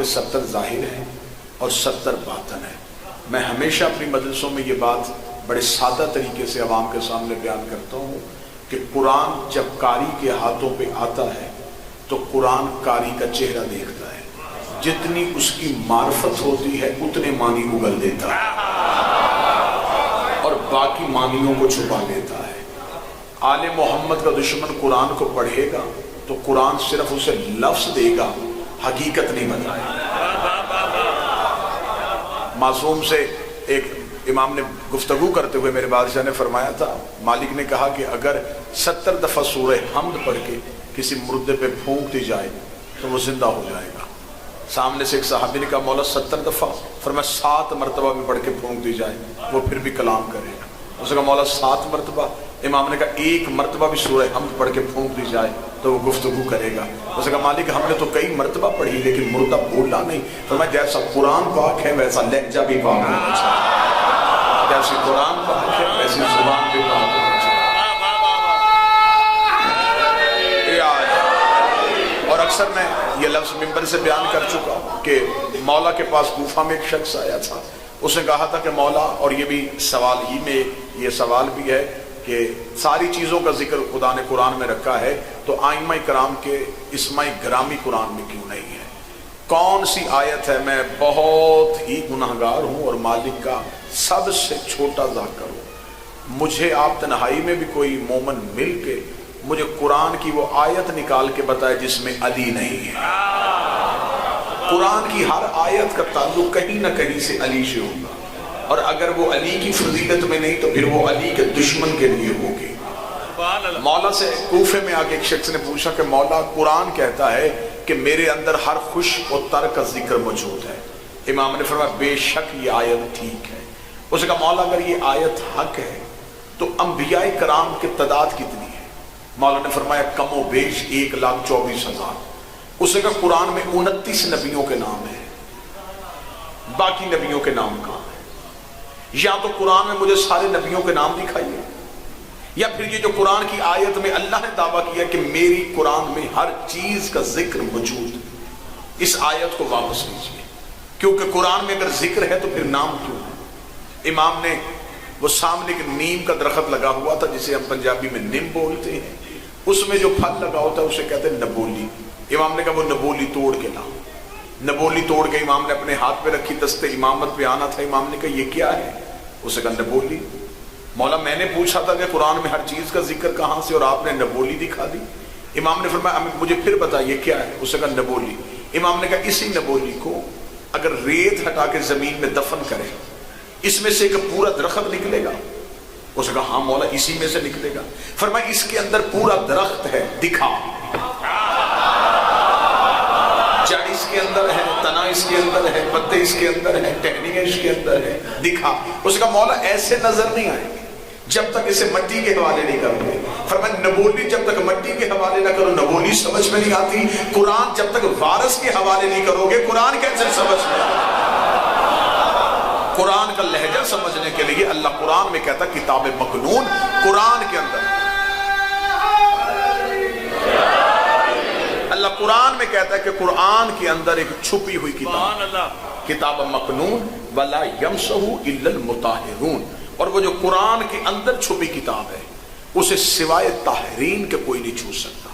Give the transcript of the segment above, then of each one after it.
کے 70 ظاہر ہیں اور 70 باطن ہیں۔ میں ہمیشہ اپنی مجلسوں میں یہ بات بڑے سادہ طریقے سے عوام کے سامنے بیان کرتا ہوں کہ قرآن جب قاری کے ہاتھوں پہ آتا ہے تو قرآن قاری کا چہرہ دیکھتا ہے، جتنی اس کی معرفت ہوتی ہے اتنے معنی اگل دیتا ہے اور باقی معنیوں کو چھپا لیتا ہے۔ آل محمد کا دشمن قرآن کو پڑھے گا تو قرآن صرف اسے لفظ دے گا، حقیقت نہیں بتائے گا۔ معصوم سے ایک امام نے گفتگو کرتے ہوئے میرے بادشاہ نے فرمایا تھا، مالک نے کہا کہ اگر 70 دفعہ سورہ حمد پڑھ کے کسی مردے پہ پھونک دی جائے تو وہ زندہ ہو جائے گا۔ سامنے سے ایک صحابی نے کہا مولا 70 دفعہ، فرمایا 7 مرتبہ بھی پڑھ کے پھونک دی جائے وہ پھر بھی کلام کرے گا۔ اس نے کہا مولا 7 مرتبہ؟ امام نے کہا 1 مرتبہ بھی سورہ حمد پڑھ کے پھونک دی جائے تو وہ گفتگو کرے گا۔ اس نے کہا مالک ہم نے تو کئی مرتبہ پڑھی لیکن مردہ بولا نہیں۔ فرمایا جیسا قرآن پاک ہے ویسا لہجہ بھی پاک ہونا چاہیے، جیسی قرآن پاک ہے ویسی زبان بھی پاک ہونا چاہیے۔ اور اکثر میں یہ لفظ ممبر سے بیان کر چکا کہ مولا کے پاس کوفہ میں ایک شخص آیا تھا، اس نے کہا تھا کہ مولا، اور یہ بھی سوال ہی میں یہ سوال بھی ہے کہ ساری چیزوں کا ذکر خدا نے قرآن میں رکھا ہے تو ائمہ کرام کے اسماء گرامی قرآن میں کیوں نہیں ہے؟ کون سی آیت ہے؟ میں بہت ہی گناہگار ہوں اور مالک کا سب سے چھوٹا ذاکر ہوں، مجھے آپ تنہائی میں بھی کوئی مومن مل کے مجھے قرآن کی وہ آیت نکال کے بتائے جس میں علی نہیں ہے۔ قرآن کی ہر آیت کا تعلق کہیں نہ کہیں سے علی سے ہوگا، اور اگر وہ علی کی فضیلت میں نہیں تو پھر وہ علی کے دشمن کے لیے ہوگی۔ مولا سے کوفے میں آ کے ایک شخص نے پوچھا کہ مولا قرآن کہتا ہے کہ میرے اندر ہر خوش و تر کا ذکر موجود ہے۔ امام نے فرمایا بے شک یہ آیت ٹھیک ہے۔ اس نے کہا مولا اگر یہ آیت حق ہے تو انبیاء کرام کی تعداد کتنی ہے؟ مولا نے فرمایا کم و بیش 1,24,000۔ اس نے کہا قرآن میں 29 نبیوں کے نام ہیں، باقی نبیوں کے نام کہاں ہیں؟ یا تو قرآن میں مجھے سارے نبیوں کے نام دکھائیے، یا پھر یہ جو قرآن کی آیت میں اللہ نے دعویٰ کیا کہ میری قرآن میں ہر چیز کا ذکر موجود ہے، اس آیت کو واپس لیجیے، کیونکہ قرآن میں اگر ذکر ہے تو پھر نام کیوں ہے؟ امام نے وہ سامنے کے نیم کا درخت لگا ہوا تھا جسے ہم پنجابی میں نیم بولتے ہیں، اس میں جو پھل لگا ہوتا ہے اسے کہتے ہیں نبولی۔ امام نے کہا وہ نبولی توڑ کے لاؤ۔ نبولی توڑ کے امام نے اپنے ہاتھ پہ رکھی، دستے امامت پہ آنا تھا، امام نے کہا یہ کیا ہے؟ اسے کہا نبولی۔ مولا میں نے پوچھا تھا کہ قرآن میں ہر چیز کا ذکر کہاں سے اور آپ نے نبولی دکھا دی۔ امام نے فرمایا مجھے پھر بتا یہ کیا ہے؟ اسے کہا نبولی۔ امام نے کہا اسی نبولی کو اگر ریت ہٹا کے زمین میں دفن کرے اس میں سے ایک پورا درخت نکلے گا؟ اس نے کہا ہاں مولا اسی میں سے نکلے گا۔ فرمایا اس کے اندر پورا درخت ہے، دکھا۔ جڑ اس کے اندر ہے، تنا اس کے اندر ہے، پتے اس کے اندر ہے، ٹہنیاں اس کے اندر ہے، دکھا۔ اس کا مولا ایسے نظر نہیں آئے گی جب تک اسے مٹی کے حوالے نہیں کرو گے۔ فرمایا نبولی جب تک مٹی کے حوالے نہ کرو نبولی سمجھ میں نہیں آتی، قرآن جب تک وارث کے حوالے نہیں کرو گے قرآن کیسے سمجھ میں آتی؟ قرآن کا لہجہ سمجھنے کے لیے اللہ قرآن میں کہتا کتاب مکنون، قرآن کے اندر اللہ قرآن میں کہتا ہے کہ قرآن کے اندر ایک چھپی ہوئی کتاب، کتاب مکنون ولا یمسہ الا المطہرون، اور وہ جو قرآن کے اندر چھپی کتاب ہے اسے سوائے طاہرین کے کوئی نہیں چھو سکتا۔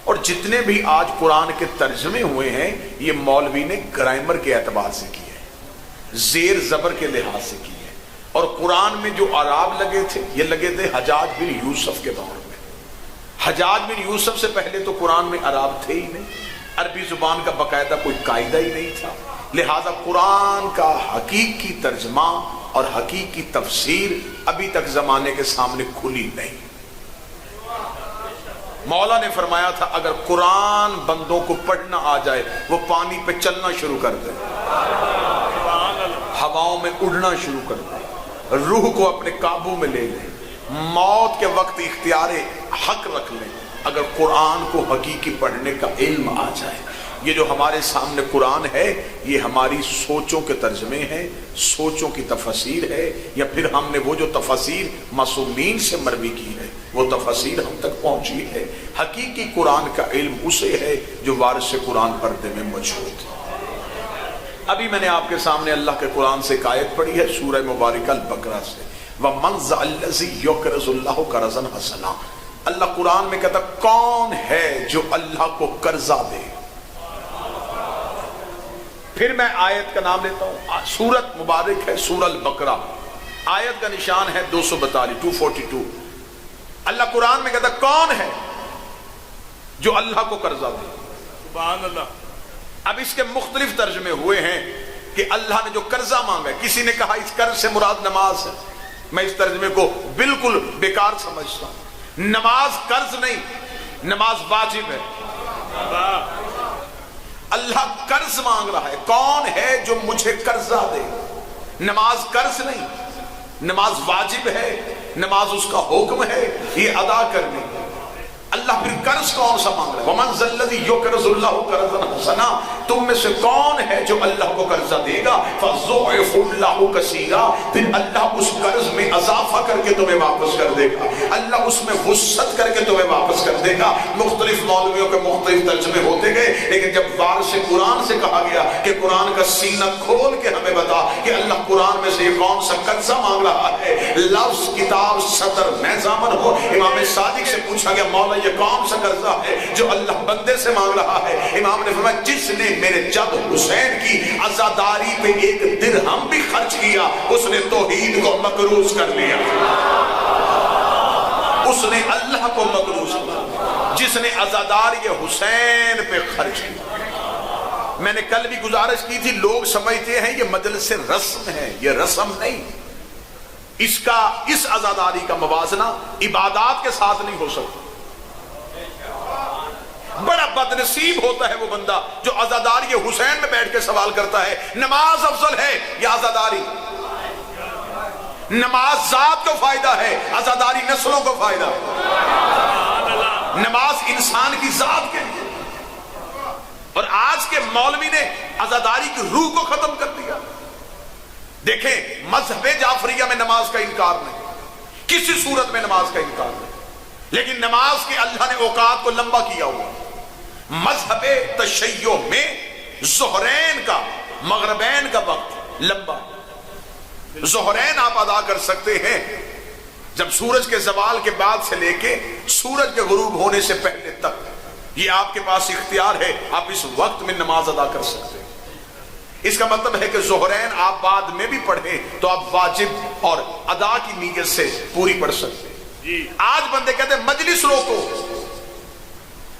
اور جتنے بھی آج قرآن کے ترجمے ہوئے ہیں یہ مولوی نے گرامر کے اعتبار سے کیے، زیر زبر کے لحاظ سے کی ہے، اور قرآن میں جو اعراب لگے تھے یہ لگے تھے حجاج بن یوسف کے دور میں۔ حجاج بن یوسف سے پہلے تو قرآن میں اعراب تھے ہی نہیں، عربی زبان کا باقاعدہ کوئی قاعدہ ہی نہیں تھا، لہذا قرآن کا حقیقی ترجمہ اور حقیقی تفسیر ابھی تک زمانے کے سامنے کھلی نہیں۔ مولا نے فرمایا تھا اگر قرآن بندوں کو پڑھنا آ جائے وہ پانی پہ چلنا شروع کر دے، ہواؤں میں اڑنا شروع کر دے، روح کو اپنے قابو میں لے لیں، موت کے وقت اختیار حق رکھ لیں اگر قرآن کو حقیقی پڑھنے کا علم آ جائے۔ یہ جو ہمارے سامنے قرآن ہے یہ ہماری سوچوں کے ترجمے ہیں، سوچوں کی تفسیر ہے، یا پھر ہم نے وہ جو تفسیر معصومین سے مروی کی ہے وہ تفسیر ہم تک پہنچی ہے؟ حقیقی قرآن کا علم اسے ہے جو وارث قرآن پردے میں موجود ہے۔ ابھی میں نے آپ کے سامنے اللہ کے قرآن سے ایک آیت پڑھی ہے سورہ مبارکہ البقرہ سے، وَمَنْ ذَا الَّذِي يُقْرِضُ اللَّهَ قَرْضًا حَسَنًا۔ اللہ قرآن میں کہتا کون ہے جو اللہ کو قرضہ دے؟ پھر میں آیت کا نام لیتا ہوں، سورت مبارک ہے سورہ البقرہ، آیت کا نشان ہے 242 اللہ قرآن میں کہتا کون ہے جو اللہ کو قرضہ دے؟ سبحان اللہ۔ اب اس کے مختلف ترجمے ہوئے ہیں کہ اللہ نے جو قرضہ مانگا ہے، کسی نے کہا اس قرض سے مراد نماز ہے، میں اس ترجمے کو بالکل بیکار سمجھتا ہوں۔ نماز قرض نہیں، نماز واجب ہے۔ اللہ قرض مانگ رہا ہے، کون ہے جو مجھے قرضہ دے؟ نماز قرض نہیں، نماز واجب ہے، نماز اس کا حکم ہے یہ ادا کرنے۔ اللہ پھر قرض کون سا مانگ رہا ہے؟ وَمَنْ ذَا الَّذِي يُقْرِضُ اللَّهَ قَرْضًا حَسَنًا، تم میں سے کون ہے جو اللہ کو قرضہ دے گا؟ فَضُعِفُ اللَّهُ كَثِيرًا، پھر اللہ اس قرض میں اضافہ کر کے تمہیں واپس کر دے گا، اللہ اس میں وسعت کر کے تمہیں واپس کر دے گا۔ مختلف مولویوں کے مختلف ترجمے ہوتے گئے، لیکن جب وارث قرآن سے کہا گیا کہ قرآن کا سینہ کھول کے ہمیں بتا کہ اللہ قرآن میں سے یہ کون سا قرضہ مانگ رہا ہے، لفظ کتاب صدر میں ضامن ہو، امام صادق سے پوچھا گیا مولا یہ کون سا قرضہ ہے جو اللہ بندے سے مانگ رہا ہے؟ امام نے فرمایا جس نے میرے جد حسین کی عزاداری پہ ایک درہم بھی خرچ کیا اس نے توحید کو مقروض کر لیا، اس نے اللہ کو مقروض کیا جس نے عزاداری حسین پہ خرچ کیا۔ میں نے کل بھی گزارش کی تھی، لوگ سمجھتے ہیں یہ مجلس رسم ہے، یہ رسم نہیں، اس عزاداری کا موازنہ عبادات کے ساتھ نہیں ہو سکتا۔ بڑا بدنصیب ہوتا ہے وہ بندہ جو عزاداری حسین میں بیٹھ کے سوال کرتا ہے نماز افضل ہے یا عزاداری؟ نماز ذات کو فائدہ ہے، عزاداری نسلوں کو فائدہ ہے۔ نماز انسان کی ذات کے لیے، اور آج کے مولوی نے عزاداری کی روح کو ختم کر دیا۔ دیکھیں مذہب جعفریہ میں نماز کا انکار نہیں، کسی صورت میں نماز کا انکار نہیں، لیکن نماز کے اللہ نے اوقات کو لمبا کیا ہوا۔ مذہب تشیع میں ظہرین کا مغربین کا وقت لمبا، ظہرین آپ ادا کر سکتے ہیں جب سورج کے زوال کے بعد سے لے کے سورج کے غروب ہونے سے پہلے تک، یہ آپ کے پاس اختیار ہے، آپ اس وقت میں نماز ادا کر سکتے ہیں۔ اس کا مطلب ہے کہ ظہرین آپ بعد میں بھی پڑھیں تو آپ واجب اور ادا کی نیت سے پوری پڑھ سکتے ہیں۔ آج بندے کہتے ہیں مجلس روکو،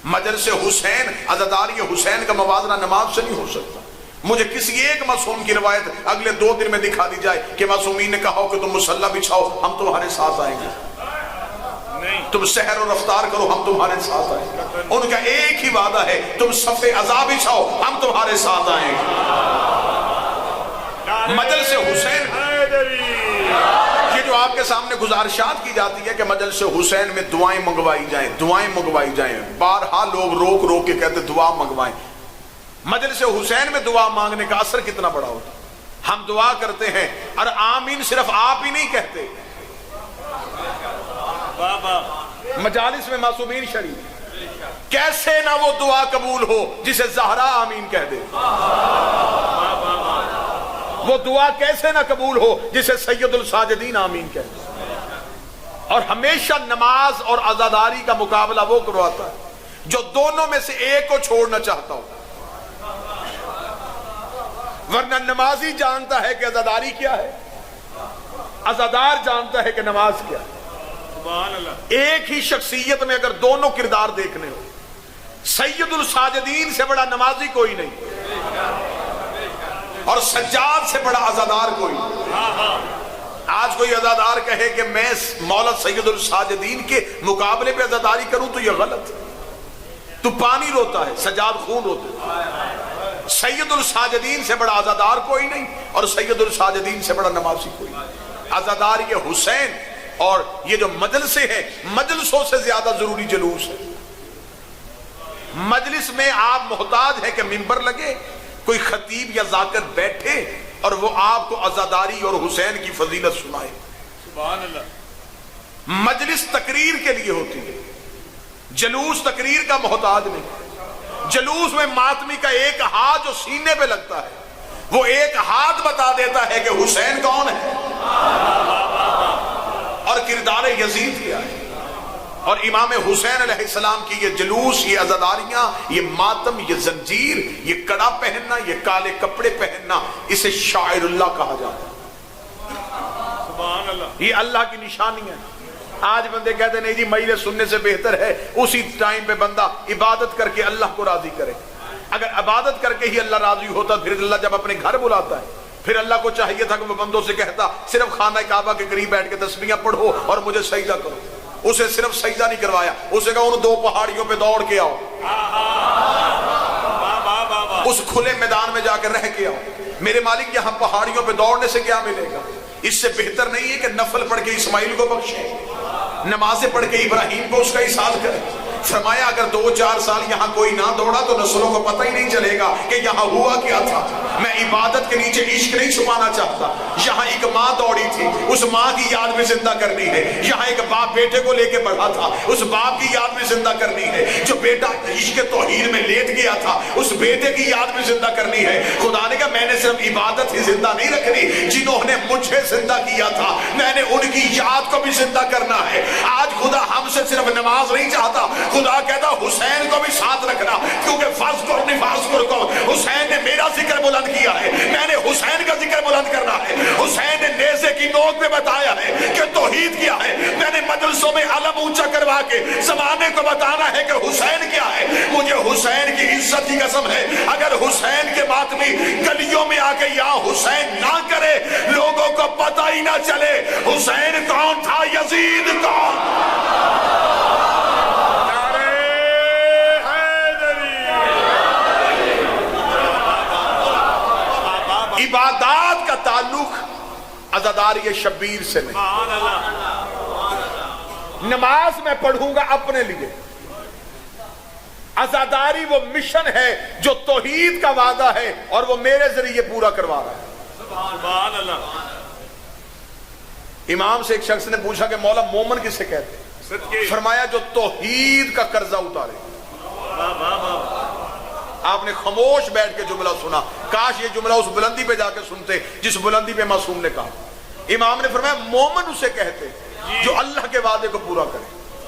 مجلس حسین عزاداری حسین کا موازنہ نماز سے نہیں ہو سکتا۔ مجھے کسی ایک معصوم کی روایت اگلے 2 دن میں دکھا دی جائے کہ معصومین نے کہا ہو کہ تم مصلی بچھاؤ ہم تمہارے ساتھ آئیں گے، تم سحر و رفتار کرو ہم تمہارے ساتھ آئیں گے۔ ان کا ایک ہی وعدہ ہے تم صف عذاب بچھاؤ ہم تمہارے ساتھ آئیں گے۔ مجلس حسین یہ جو آپ کے سامنے گزارشات کی جاتی ہے کہ مجلس حسین میں دعائیں منگوائی جائیں، دعائیں منگوائی جائیں، بارہا لوگ روک روک کے کہتے دعا منگوائیں۔ مجلس حسین میں دعا مانگنے کا اثر کتنا بڑا ہوتا ہے۔ ہم دعا کرتے ہیں اور آمین صرف آپ ہی نہیں کہتے، مجالس میں معصومین شریف، کیسے نہ وہ دعا قبول ہو جسے زہرا آمین کہہ دے، وہ دعا کیسے نہ قبول ہو جسے سید الساجدین آمین کہہ دے۔ اور ہمیشہ نماز اور عزاداری کا مقابلہ وہ کرواتا ہے جو دونوں میں سے ایک کو چھوڑنا چاہتا ہو، ورنہ نمازی جانتا ہے کہ عزاداری کیا ہے، عزادار جانتا ہے کہ نماز کیا ہے۔ ایک ہی شخصیت میں اگر دونوں کردار دیکھنے ہو، سید الساجدین سے بڑا نمازی کوئی نہیں اور سجاد سے بڑا عزادار کوئی نہیں۔ آج کوئی عزادار کہے کہ میں مولا سید الساجدین کے مقابلے پہ عزاداری کروں تو یہ غلط ہے۔ تو پانی روتا ہے، سجاد خون روتے ہیں۔ سید الساجدین سے بڑا عزادار کوئی نہیں اور سید الساجدین سے بڑا نمازی کوئی نہیں۔ عزادار یہ حسین اور یہ جو مجلسیں ہیں، مجلسوں سے زیادہ ضروری جلوس ہے۔ مجلس میں آپ محتاج ہیں کہ منبر لگے، کوئی خطیب یا ذاکر بیٹھے اور وہ آپ کو عزاداری اور حسین کی فضیلت سنائے۔ سبحان اللہ۔ مجلس تقریر کے لیے ہوتی ہے، جلوس تقریر کا محتاج نہیں۔ جلوس میں ماتمی کا ایک ہاتھ جو سینے پہ لگتا ہے وہ ایک ہاتھ بتا دیتا ہے کہ حسین کون ہے اور کردار یزید کیا ہے۔ اور امام حسین علیہ السلام کی یہ جلوس، یہ عزاداریاں، یہ ماتم، یہ زنجیر، یہ کڑا پہننا، یہ کالے کپڑے پہننا، اسے شاعر اللہ کہا جاتا ہے۔ سبحان اللہ۔ یہ اللہ کی نشانی ہے۔ آج بندے کہتے ہیں نہیں جی مجلس سننے سے بہتر ہے اسی ٹائم پہ بندہ عبادت کر کے اللہ کو راضی کرے۔ اگر عبادت کر کے ہی اللہ راضی ہوتا پھر اللہ جب اپنے گھر بلاتا ہے پھر اللہ کو چاہیے تھا کہ وہ بندوں سے کہتا صرف خانہ کعبہ کے قریب بیٹھ کے تسبیحاں پڑھو اور مجھے سجدہ کرو۔ اسے صرف سجدہ نہیں کروایا، اسے کہا ان 2 پہاڑیوں پہ دوڑ کے آؤ، اس کھلے میدان میں جا کے رہ کے آؤ۔ میرے مالک یہاں پہاڑیوں پہ دوڑنے سے کیا ملے گا؟ اس سے بہتر نہیں ہے کہ نفل پڑھ کے اسماعیل کو بخشے، نمازیں پڑھ کے ابراہیم کو اس کا احسان کرے۔ فرمایا اگر 2-4 سال یہاں کوئی نہ دوڑا تو نسلوں کو پتہ ہی نہیں چلے گا کہ یہاں ہوا کیا تھا۔ میں عبادت کے نیچے عشق نہیں چھپانا چاہتا۔ یہاں ایک ماں دوڑی تھی، اس ماں کی یاد میں زندہ کرنی ہے۔ یہاں ایک باپ بیٹے کو لے کے بڑھا تھا، اس باپ کی یاد میں زندہ کرنی ہے۔ جو بیٹا عشق توحید میں لیٹ گیا تھا اس بیٹے کی یاد میں زندہ کرنی ہے۔ خدا نے کہا میں نے صرف عبادت ہی زندہ نہیں رکھنی، جنہوں نے مجھے زندہ کیا تھا میں نے ان کی یاد کو بھی زندہ کرنا ہے۔ آج خدا ہم سے صرف نماز نہیں چاہتا، خدا کہتا حسین کو بھی ساتھ رکھنا، کیونکہ فاذکر نفاذکرکم، حسین نے میرا ذکر بلند کیا ہے، میں نے حسین کا ذکر بلند کرنا ہے۔ حسین نے نیزے کی نوک میں بتایا ہے کہ توحید کیا ہے، میں نے مجلسوں میں علم اونچا کروا کے زمانے کو بتانا ہے کہ حسین کیا ہے۔ مجھے حسین کی عزت کی قسم ہے اگر حسین کے ماتمی گلیوں میں آ کے یا حسین نہ کرے لوگوں کو پتہ ہی نہ چلے حسین کون تھا، یزید کون۔ عبادات کا تعلق عزاداری شبیر سے نہیں۔ نماز میں پڑھوں گا اپنے لیے، عزاداری وہ مشن ہے جو توحید کا وعدہ ہے اور وہ میرے ذریعے پورا کروا رہا ہے۔ سبحان اللہ۔ امام سے ایک شخص نے پوچھا کہ مولا مومن کسے کہتے ہیں؟ فرمایا جو توحید کا قرضہ اتارے۔ آپ نے خاموش بیٹھ کے جملہ سنا، کاش یہ جملہ اس بلندی پہ جا کے سنتے جس بلندی پہ معصوم نے کہا۔ امام نے فرمایا مومن اسے کہتے جو اللہ کے وعدے کو پورا کرے۔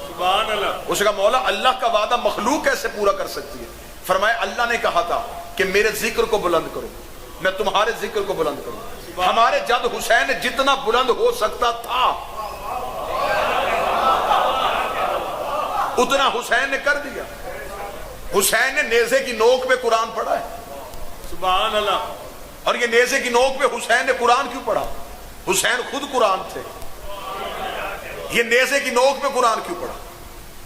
سبحان اللہ۔ اسے کہا مولا اللہ کا وعدہ مخلوق کیسے پورا کر سکتی ہے؟ فرمایا اللہ نے کہا تھا کہ میرے ذکر کو بلند کرو، میں تمہارے ذکر کو بلند کروں۔ ہمارے جد حسین جتنا بلند ہو سکتا تھا اتنا حسین نے کر دیا۔ حسین نے نیزے کی نوک پہ قرآن پڑھا ہے۔ سبحان اللہ۔ اور یہ نیزے کی نوک پہ حسین نے قرآن کیوں پڑھا؟ حسین خود قرآن تھے۔ یہ نیزے کی نوک پہ قرآن کیوں پڑھا؟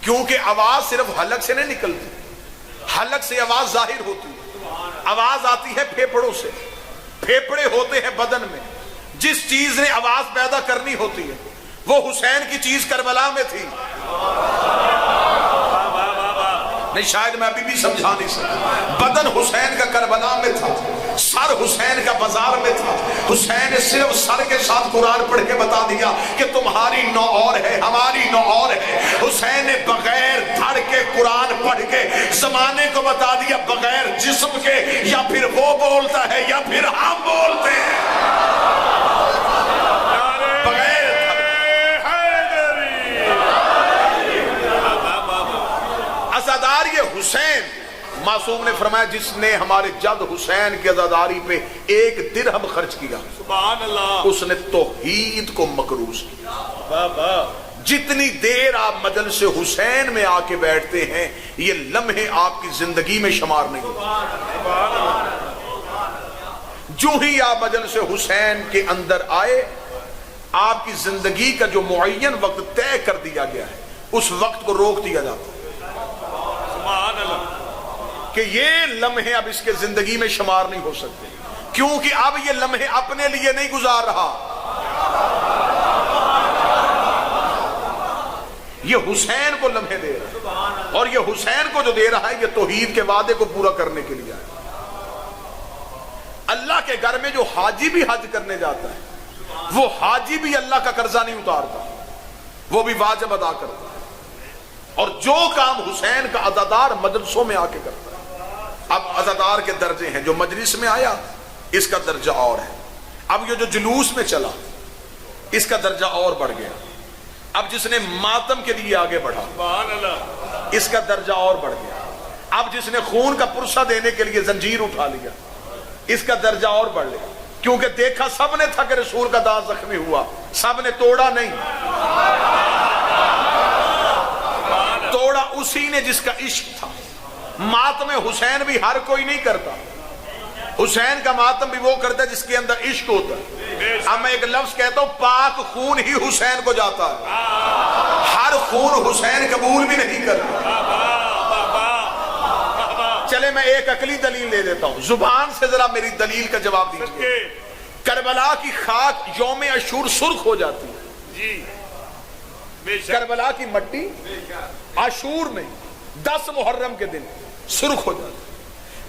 کیونکہ آواز صرف حلق سے نہیں نکلتی، حلق سے آواز ظاہر ہوتی ہے، آواز آتی ہے پھیپھڑوں سے، پھیپھڑے ہوتے ہیں بدن میں۔ جس چیز نے آواز پیدا کرنی ہوتی ہے وہ حسین کی چیز کربلا میں تھی۔ نہیں شاید میں ابھی بھی سمجھا نہیں سکتا۔ بدن حسین کا کربلا میں تھا، سر حسین کا بازار میں تھا۔ حسین نے صرف سر کے ساتھ قرآن پڑھ کے بتا دیا کہ تمہاری نو اور ہے ہماری نو اور ہے۔ حسین نے بغیر دھڑ کے قرآن پڑھ کے زمانے کو بتا دیا بغیر جسم کے یا پھر وہ بولتا ہے یا پھر ہم بولتے ہیں۔ عزاداری حسین، معصوم نے فرمایا جس نے ہمارے جد حسین کی عزاداری پہ 1 درہم خرچ کیا سبحان اللہ اس نے توحید کو مکروز کیا۔ جتنی دیر آپ مجلس حسین میں آ کے بیٹھتے ہیں یہ لمحے آپ کی زندگی میں شمار نہیں ہوتے۔ جو ہی آپ مجلس حسین کے اندر آئے آپ کی زندگی کا جو معین وقت طے کر دیا گیا ہے اس وقت کو روک دیا جاتا ہے کہ یہ لمحے اب اس کے زندگی میں شمار نہیں ہو سکتے، کیونکہ اب یہ لمحے اپنے لیے نہیں گزار رہا، یہ حسین کو لمحے دے رہا ہے، اور یہ حسین کو جو دے رہا ہے یہ توحید کے وعدے کو پورا کرنے کے لیے ہے۔ اللہ کے گھر میں جو حاجی بھی حج کرنے جاتا ہے وہ حاجی بھی اللہ کا قرضہ نہیں اتارتا، وہ بھی واجب ادا کرتا ہے، اور جو کام حسین کا عزادار مجلسوں میں آ کے کرتا ہے۔ اب عزادار کے درجے ہیں، جو مجلس میں آیا اس کا درجہ اور ہے، اب یہ جو جلوس میں چلا اس کا درجہ اور بڑھ گیا، اب جس نے ماتم کے لیے آگے بڑھا سبحان اللہ، اس کا درجہ اور بڑھ گیا، اب جس نے خون کا پرسہ دینے کے لیے زنجیر اٹھا لیا اس کا درجہ اور بڑھ گیا، کیونکہ دیکھا سب نے تھا کہ رسول کا داں زخمی ہوا، سب نے توڑا نہیں، توڑا اسی نے جس کا عشق تھا۔ ماتم حسین بھی ہر کوئی نہیں کرتا، حسین کا ماتم بھی وہ کرتا ہے جس کے اندر عشق ہوتا ہے۔ اب میں ایک لفظ کہتا ہوں، پاک خون ہی حسین کو جاتا ہے، ہر خون حسین قبول بھی نہیں کرتا۔ چلے میں ایک عقلی دلیل لے دیتا ہوں، زبان سے ذرا میری دلیل کا جواب دیجیے۔ کربلا کی خاک یوم عاشور سرخ ہو جاتی ہے جی، بے شک، کربلا کی مٹی عاشور میں 10 محرم کے دن سرخ ہو جاتی ہے۔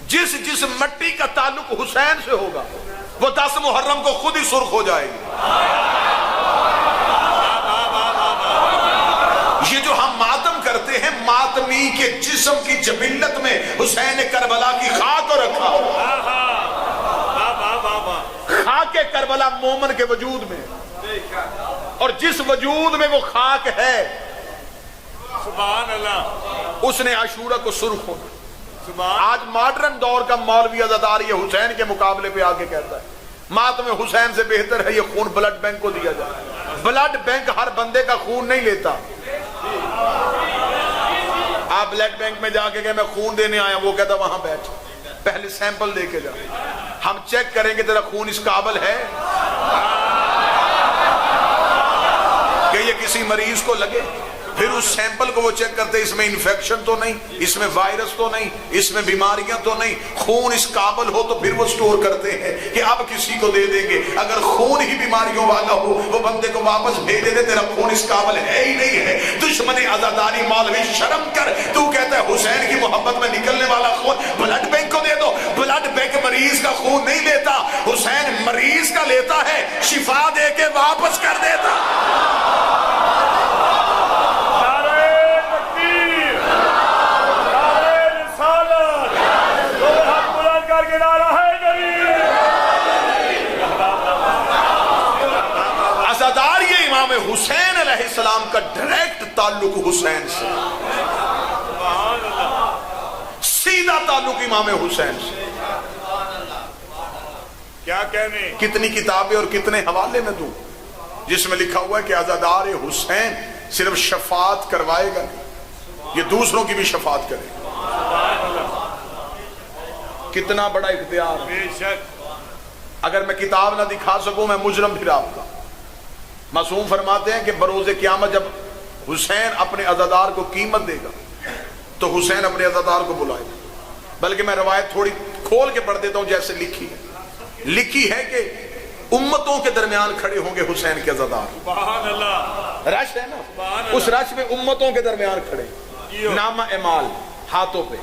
جس مٹی کا تعلق حسین سے ہوگا وہ 10 محرم کو خود ہی سرخ ہو جائے گی۔ یہ جو ہم ماتم کرتے ہیں، ماتمی کے جسم کی جبلت میں حسین کربلا کی خاک کو رکھا، خاک کربلا مومن کے وجود میں، اور جس وجود میں وہ خاک ہے سبحان اللہ، اس نے عاشورہ کو سرخ ہونا۔ سبحان، آج ماڈرن دور کا مولوی عزادار یہ حسین کے مقابلے پہ آگے کہتا ہے ماتم حسین سے بہتر ہے یہ خون بلڈ بینک کو دیا جائے۔ بلڈ بینک ہر بندے کا خون نہیں لیتا۔ آپ بلڈ بینک میں جا کے کہ میں خون دینے آیا، وہ کہتا وہاں بیٹھ، پہلے سیمپل دے کے جا، ہم چیک کریں گے تیرا خون اس قابل ہے کہ یہ کسی مریض کو لگے۔ پھر اس سیمپل کو وہ چیک کرتے اس میں انفیکشن تو نہیں، اس میں وائرس تو نہیں، اس میں بیماریاں تو نہیں، خون اس قابل ہو تو پھر وہ سٹور کرتے ہیں کہ اب کسی کو دے دیں گے۔ اگر خون ہی بیماریوں والا ہو وہ بندے کو واپس بھیج دے، تیرا خون اس قابل ہے ہی نہیں ہے۔ دشمن عزاداری مولوی شرم کر، تو کہتا ہے حسین کی محبت میں نکلنے والا خون بلڈ بینک کو دے دو۔ بلڈ بینک مریض کا خون نہیں لیتا، حسین مریض کا لیتا ہے، شفا دے کے واپس کر دیتا۔ عزادار یہ امام حسین علیہ السلام کا ڈائریکٹ تعلق حسین سے، سیدھا تعلق امام حسین سے۔ کیا کہنے، کتنی کتابیں اور کتنے حوالے میں دوں جس میں لکھا ہوا ہے کہ عزادار حسین صرف شفاعت کروائے گا نہیں، یہ دوسروں کی بھی شفاعت کرے گا۔ کتنا بڑا اختیار۔ بے شک، اگر میں کتاب نہ دکھا سکوں میں مجرم پھر آپ کا۔ معصوم فرماتے ہیں کہ بروز قیامت جب حسین اپنے عزادار کو قیمت دے گا تو حسین اپنے عزادار کو بلائے گا۔ بلکہ میں روایت تھوڑی کھول کے پڑھ دیتا ہوں جیسے لکھی ہے کہ امتوں کے درمیان کھڑے ہوں گے حسین کے عزادار۔ سبحان اللہ، رش ہے نا، اس رش میں امتوں کے درمیان کھڑے، نامہ اعمال ہاتھوں پہ،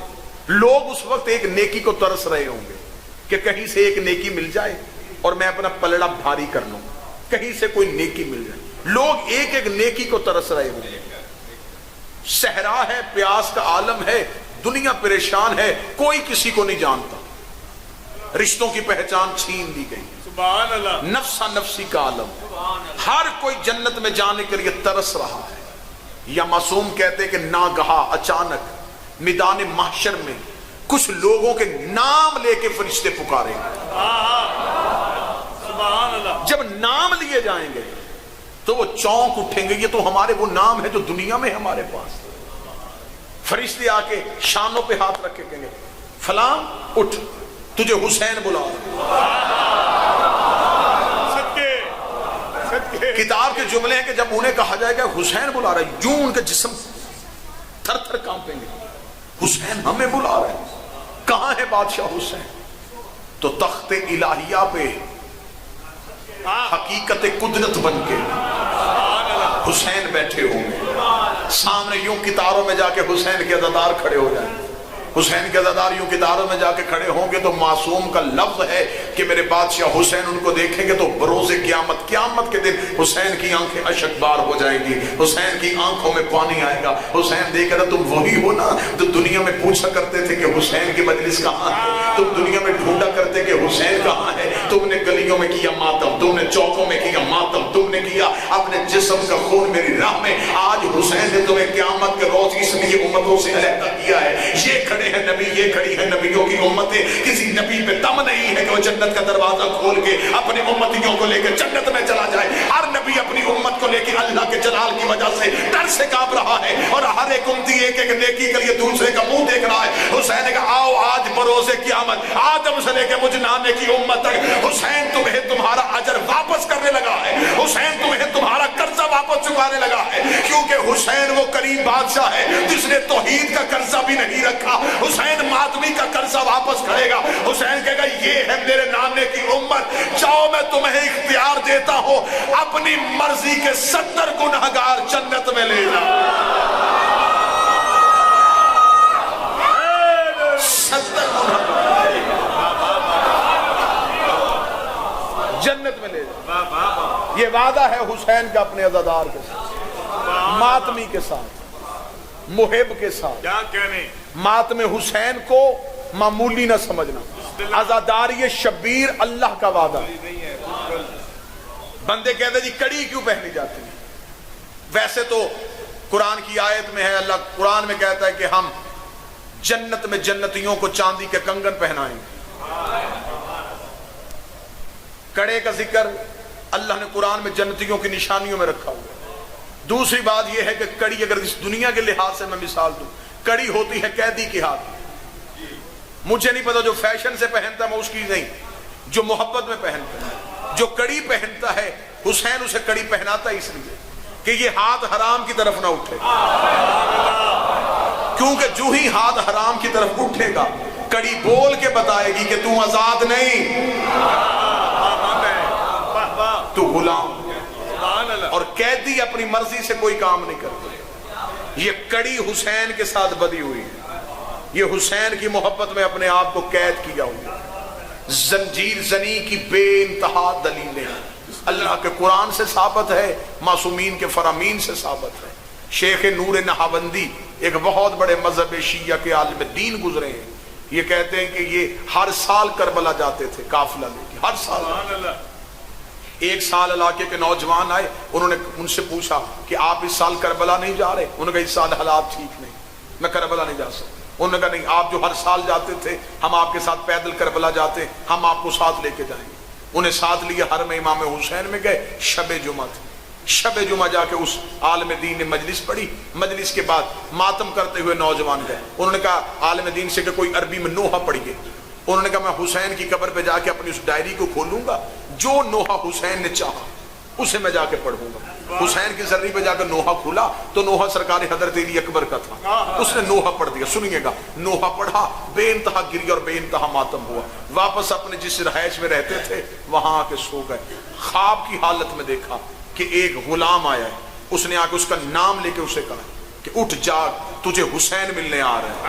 لوگ اس وقت ایک نیکی کو ترس رہے ہوں گے کہ کہیں سے ایک نیکی مل جائے اور میں اپنا پلڑا بھاری کر لوں، کہیں سے کوئی نیکی مل جائے۔ لوگ ایک ایک نیکی کو ترس رہے ہوں گے۔ صحرا ہے، پیاس کا عالم ہے، دنیا پریشان ہے، کوئی کسی کو نہیں جانتا، رشتوں کی پہچان چھین لی گئی، سبحان اللہ، نفسا نفسی کا عالم، ہر کوئی جنت میں جانے کے لیے ترس رہا ہے۔ یا معصوم کہتے کہ ناگہا اچانک میدان محشر میں کچھ لوگوں کے نام لے کے فرشتے پکاریں گے۔ سبحان اللہ، جب نام لیے جائیں گے تو وہ چونک اٹھیں گے، یہ تو ہمارے وہ نام ہے جو دنیا میں ہمارے پاس۔ فرشتے آ کے شانوں پہ ہاتھ رکھ کے کہیں گے فلاں اٹھ، تجھے حسین بلا رہا۔ کتاب کے جملے ہیں کہ جب انہیں کہا جائے گا حسین بلا رہا ہے، یوں ان کے جسم تھر تھر کانپیں گے، حسین ہمیں بلا رہا ہے، کہاں ہے بادشاہ حسین؟ تو تخت الہیہ پہ حقیقت قدرت بن کے حسین بیٹھے ہوں گے، سامنے یوں کتاروں میں جا کے حسین کے عزادار کھڑے ہو جائیں، حسین کے عزادار یوں کتاروں میں جا کے کھڑے ہوں گے تو معصوم کا لفظ ہے کہ میرے بادشاہ حسین ان کو دیکھیں گے تو بروز قیامت کے دن حسین کی آنکھیں اشک بار ہو جائیں گی، حسین کی آنکھوں میں پانی آئے گا۔ حسین دیکھ رہا تم وہی ہو نا تو دنیا میں پوچھا کرتے تھے کہ حسین کی مجلس کہاں ہے، تم دنیا میں ڈھونڈا کرتے کہ حسین کہاں ہے، تم نے گلیوں میں کیا ماتم، تم نے چوکوں میں کیا ماتم، تم نے کیا اپنے جسم کا خون میری راہ میں، آج حسین نے تمہیں قیامت کے روز اس لیے امتوں سے علیحدہ کیا ہے۔ یہ کھڑے ہیں نبی، یہ کھڑی ہے نبیوں کی امتیں، کسی نبی پہ دم نہیں ہے کہ وہ جنت کا دروازہ کھول کے اپنے امتیوں کو لے کے جنت میں چلا جائے۔ ہر نبی اپنی امت کو لے کے اللہ کے جلال کی وجہ سے ڈر سے کانپ رہا ہے، اور ہر ایک امتی ایک ایک نیکی کے لیے دوسرے کا منہ دیکھ رہا ہے۔ حسین نے کہا آؤ آج بروز قیامت آدم سے لے کے مجھ نانے کی امت تک حسین تمہیں تمہارا اجر واپس کرنے لگا ہے، حسین تمہیں تمہارا قرضہ واپس چکانے لگا ہے، کیونکہ حسین وہ کریم بادشاہ ہے جس نے توحید کا قرضہ بھی نہیں رکھا۔ حسین ماتمی کا قرضہ واپس کرے گا۔ حسین کہے گا یہ ہے میرے نانے کی امت، جاؤ میں تمہیں اختیار دیتا ہوں اپنی مرضی کے 70 گنہگار جنت میں لے جاؤ، 70 گنہگار جنت میں لے جاؤ۔ یہ وعدہ ہے حسین کا اپنے عزادار کے ساتھ، ماتمی کے ساتھ، محب کے ساتھ۔ کیا کہنے ماتم حسین کو معمولی نہ سمجھنا، عزاداری شبیر اللہ کا وعدہ۔ بندے کہتے جی کڑی کیوں پہنی جاتی ہے؟ ویسے تو قرآن کی آیت میں ہے، اللہ قرآن میں کہتا ہے کہ ہم جنت میں جنتیوں کو چاندی کے کنگن پہنائیں گے۔ کڑے کا ذکر اللہ نے قرآن میں جنتیوں کی نشانیوں میں رکھا ہوا ہے۔ دوسری بات یہ ہے کہ کڑی اگر اس دنیا کے لحاظ سے میں مثال دوں، کڑی ہوتی ہے قیدی کے ہاتھ میں۔ مجھے نہیں پتا جو فیشن سے پہنتا ہے میں اس کی نہیں، جو محبت میں پہنتا ہے، جو کڑی پہنتا ہے، حسین اسے کڑی پہناتا ہے اس لیے کہ یہ ہاتھ حرام کی طرف نہ اٹھے، کیونکہ جو ہی ہاتھ حرام کی طرف اٹھے گا کڑی بول کے بتائے گی کہ تو آزاد نہیں، تو غلام، اور قیدی اپنی مرضی سے کوئی کام نہیں کرتا۔ یہ کڑی حسین کے ساتھ بدی ہوئی ہے، یہ حسین کی محبت میں اپنے آپ کو قید کیا ہوا۔ زنجیر زنی کی بے انتہا دلیلیں اللہ کے قرآن سے ثابت ہے، معصومین کے فرامین سے ثابت ہے۔ شیخ نور نہاوندی ایک بہت بڑے مذہب شیعہ کے عالم دین گزرے ہیں، یہ کہتے ہیں کہ یہ ہر سال کربلا جاتے تھے قافلہ لے کے، ہر سال۔ ایک سال علاقے کے نوجوان آئے، انہوں نے ان سے پوچھا کہ آپ اس سال کربلا نہیں جا رہے؟ انہوں نے کہا اس سال حالات ٹھیک نہیں، میں کربلا نہیں جا سکتا۔ انہوں نے کہا نہیں، آپ جو ہر سال جاتے تھے ہم آپ کے ساتھ پیدل کربلا جاتے، ہم آپ کو ساتھ لے کے جائیں گے۔ انہیں ساتھ لیے حرم امام حسین میں گئے، شب جمعہ تھی، شب جمعہ جا کے اس عالم دین نے مجلس پڑھی، مجلس کے بعد ماتم کرتے ہوئے نوجوان گئے، انہوں نے کہا عالم دین سے کہ کوئی عربی میں نوحہ پڑھیے۔ انہوں نے کہا میں حسین کی قبر پہ جا کے اپنی اس ڈائری کو کھولوں گا، جو نوحہ حسین نے چاہا اسے میں جا کے پڑھوں گا۔ حسین کی زرعی پہ جا کے نوحہ کھولا تو نوحہ سرکار حضرت علی اکبر کا تھا، اس نے نوحہ پڑھ دیا۔ سنیے گا، نوحہ پڑھا، بے انتہا گری اور بے انتہا ماتم ہوا، واپس اپنے جس رہائش میں رہتے تھے وہاں آ کے سو گئے۔ خواب کی حالت میں دیکھا کہ ایک غلام آیا ہے، اس نے آ کے اس کا نام لے کے اسے کہا کہ اٹھ جاگ، تجھے حسین ملنے آ رہے ہیں،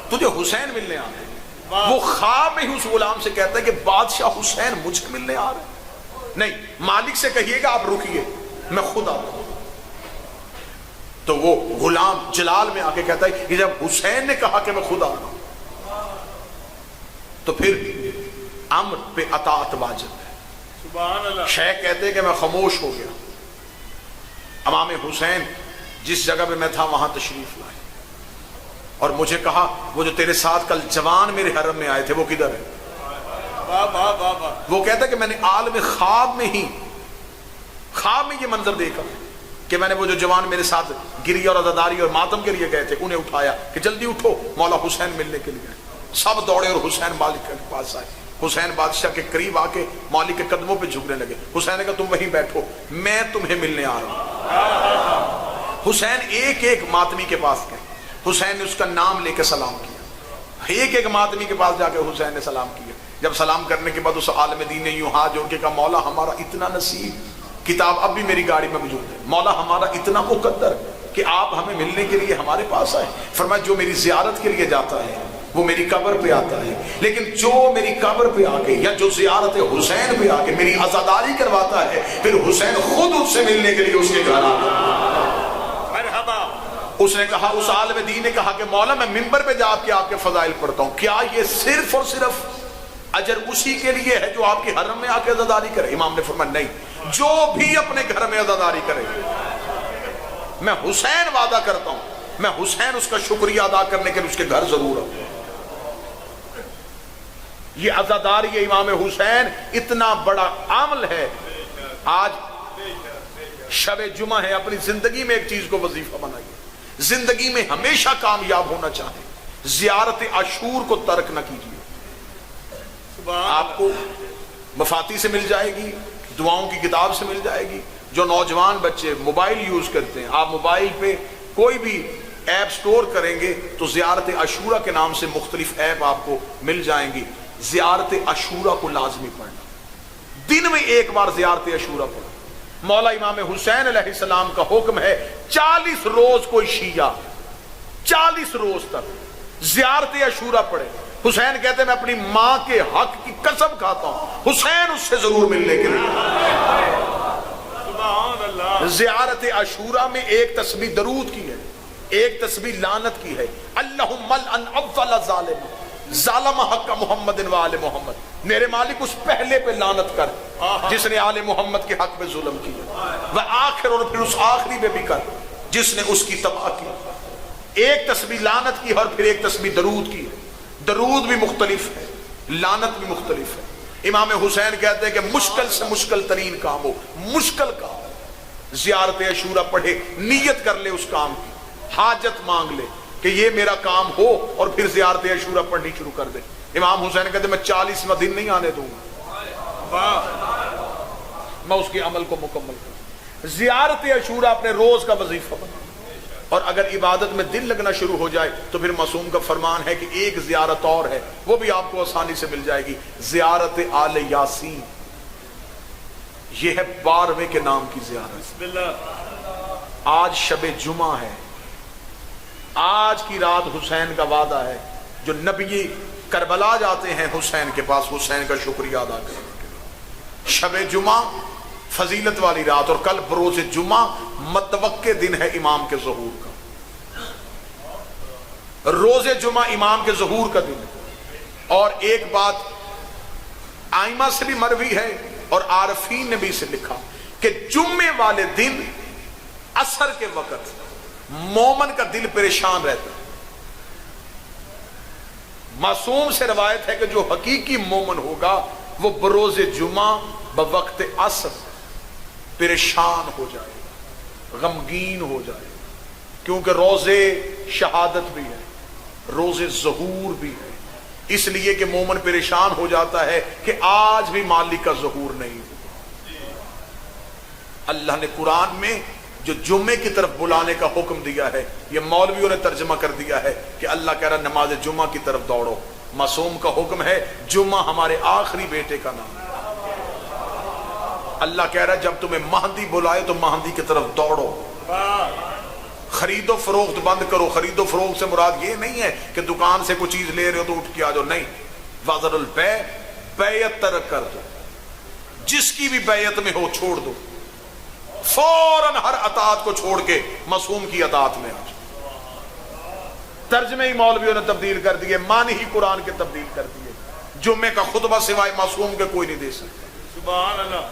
تجھے حسین ملنے آ رہے ہیں۔ وہ خواب میں ہی اس غلام سے کہتا ہے کہ بادشاہ حسین مجھے ملنے آ رہے ہیں، نہیں مالک سے کہیے گا آپ رکیے میں خود آتا ہوں۔ تو وہ غلام جلال میں آ کے کہتا ہے کہ جب حسین نے کہا کہ میں خود آ رہا ہوں تو پھر امر پہ اطاعت واجب ہے۔ سبحان اللہ۔ شیخ کہتے ہیں کہ میں خاموش ہو گیا، امام حسین جس جگہ پہ میں تھا وہاں تشریف لائے اور مجھے کہا وہ جو تیرے ساتھ کل جوان میرے حرم میں آئے تھے وہ کدھر ہے؟ وہ کہتا ہے کہ میں نے عالم خواب میں یہ منظر دیکھا کہ میں نے وہ جو جوان میرے ساتھ گری اور عزاداری اور ماتم کے لیے گئے تھے انہیں اٹھایا کہ جلدی اٹھو مولا حسین ملنے کے لیے۔ سب دوڑے اور حسین مالک کے پاس آئے، حسین بادشاہ کے قریب آ کے مالک کے قدموں پہ جھکنے لگے۔ حسین نے کہا تم وہیں بیٹھو، میں تمہیں ملنے آ رہا ہوں۔ حسین ایک ایک ماتمی کے پاس گئے، حسین نے اس کا نام لے کے سلام کیا، ایک ایک ماتمی کے پاس جا کے حسین نے سلام کیا۔ جب سلام کرنے کے بعد اس عالم دین نے یوں ہاتھ جوڑ کے کہا مولا ہمارا اتنا نصیب کتاب اب بھی میری گاڑی میں موجود ہے. مولا ہمارا اتنا مقدر کہ آپ ہمیں ملنے کے لیے ہمارے پاس آئے. فرمایا جو میری زیارت کے لیے جاتا ہے وہ میری قبر پہ آتا ہے، لیکن جو میری قبر پہ آ کے یا جو زیارت حسین پہ آ کے میری عزاداری کرواتا ہے پھر حسین خود اس سے ملنے کے لیے اس کے گھر آتا ہے. مرحبا. اس نے کہا، اس عالم دین نے کہا کہ مولا میں منبر پہ جا کے آپ کے فضائل پڑھتا ہوں، کیا یہ صرف اور صرف اجر اسی کے لیے ہے جو آپ کے حرم میں آ کے عزاداری کرے؟ امام نے فرمایا نہیں، جو بھی اپنے گھر میں عزاداری کرے میں حسین وعدہ کرتا ہوں میں حسین اس کا شکریہ ادا کرنے کے لیے اس کے گھر ضرور آؤں. یہ عزاداری امام حسین اتنا بڑا عمل ہے. آج شب جمعہ ہے، اپنی زندگی میں ایک چیز کو وظیفہ بنائیے. زندگی میں ہمیشہ کامیاب ہونا چاہیں زیارت عاشور کو ترک نہ کیجیے. آپ کو مفاتی سے مل جائے گی، دعاؤں کی کتاب سے مل جائے گی. جو نوجوان بچے موبائل یوز کرتے ہیں، آپ موبائل پہ کوئی بھی ایپ سٹور کریں گے تو زیارت عاشورہ کے نام سے مختلف ایپ آپ کو مل جائیں گی. زیارت عاشورہ کو لازمی پڑھنا، دن میں ایک بار زیارت عاشورہ پڑھنا. مولا امام حسین علیہ السلام کا حکم ہے 40 روز کوئی شیعہ 40 روز تک زیارت عاشورہ پڑھے. حسین کہتے ہیں میں اپنی ماں کے حق کی قسم کھاتا ہوں حسین اس سے ضرور ملنے کے لیے. سبحان اللہ. زیارت عاشورہ میں ایک تسبیح درود کی ہے، ایک تسبیح لعنت کی ہے. اللہم لعن اول ظالم ظالم حق محمد و آل محمد. میرے مالک اس پہلے پہ لعنت کر جس نے آل محمد کے حق میں ظلم کیا، وہ آخر اور پھر اس آخری پہ بھی کر جس نے اس کی تباہ کی. ایک تسبیح لعنت کی اور پھر ایک تسبیح درود کی ہے. درود بھی مختلف ہے، لعنت بھی مختلف ہے. امام حسین کہتے ہیں کہ مشکل سے مشکل ترین کام ہو، مشکل کام زیارت عاشورہ پڑھے، نیت کر لے اس کام کی، حاجت مانگ لے کہ یہ میرا کام ہو اور پھر زیارت عاشورہ پڑھنی شروع کر دے. امام حسین کہتے ہیں میں 40واں دن نہیں آنے دوں گا، میں اس کے عمل کو مکمل کروں. زیارت عاشورہ اپنے روز کا وظیفہ بنا، اور اگر عبادت میں دل لگنا شروع ہو جائے تو پھر معصوم کا فرمان ہے کہ ایک زیارت اور ہے، وہ بھی آپ کو آسانی سے مل جائے گی. زیارت آل یاسین، یہ ہے 12ویں کے نام کی زیارت. بسم اللہ. آج شب جمعہ ہے، آج کی رات حسین کا وعدہ ہے. جو نبی کربلا جاتے ہیں حسین کے پاس حسین کا شکریہ ادا کرنے کے لیے. شب جمعہ فضیلت والی رات، اور کل بروز جمعہ متوقع دن ہے امام کے ظہور کا. روز جمعہ امام کے ظہور کا دن ہے. اور ایک بات آئمہ سے بھی مروی ہے اور عارفین نے بھی اسے لکھا کہ جمعے والے دن عصر کے وقت مومن کا دل پریشان رہتا ہے. معصوم سے روایت ہے کہ جو حقیقی مومن ہوگا وہ بروز جمعہ بوقت عصر پریشان ہو جائے، غمگین ہو جائے، کیونکہ روز شہادت بھی ہے، روز ظہور بھی ہے. اس لیے کہ مومن پریشان ہو جاتا ہے کہ آج بھی مالک کا ظہور نہیں ہوا. اللہ نے قرآن میں جو جمعے کی طرف بلانے کا حکم دیا ہے، یہ مولویوں نے ترجمہ کر دیا ہے کہ اللہ کہہ رہا نماز جمعہ کی طرف دوڑو. معصوم کا حکم ہے جمعہ ہمارے آخری بیٹے کا نام. اللہ کہہ رہا ہے جب تمہیں مہدی بلائے تو مہدی کی طرف دوڑو. خرید و فروخت بند کرو. خرید و فروخت سے مراد یہ نہیں ہے کہ دکان سے کوئی چیز لے رہے ہو تو اٹھ کے آ جاؤ، نہیں. وزر البیع، بیعت ترک کر دو، جس کی بھی بیعت میں ہو چھوڑ دو، فوراً ہر اطاعت کو چھوڑ کے معصوم کی اطاعت میں آ جاؤ. ترجمے ہی مولویوں نے تبدیل کر دیے، معنی ہی قرآن کے تبدیل کر دیے. جمعے کا خطبہ سوائے معصوم کے کوئی نہیں دے سکتا. سبحان اللہ.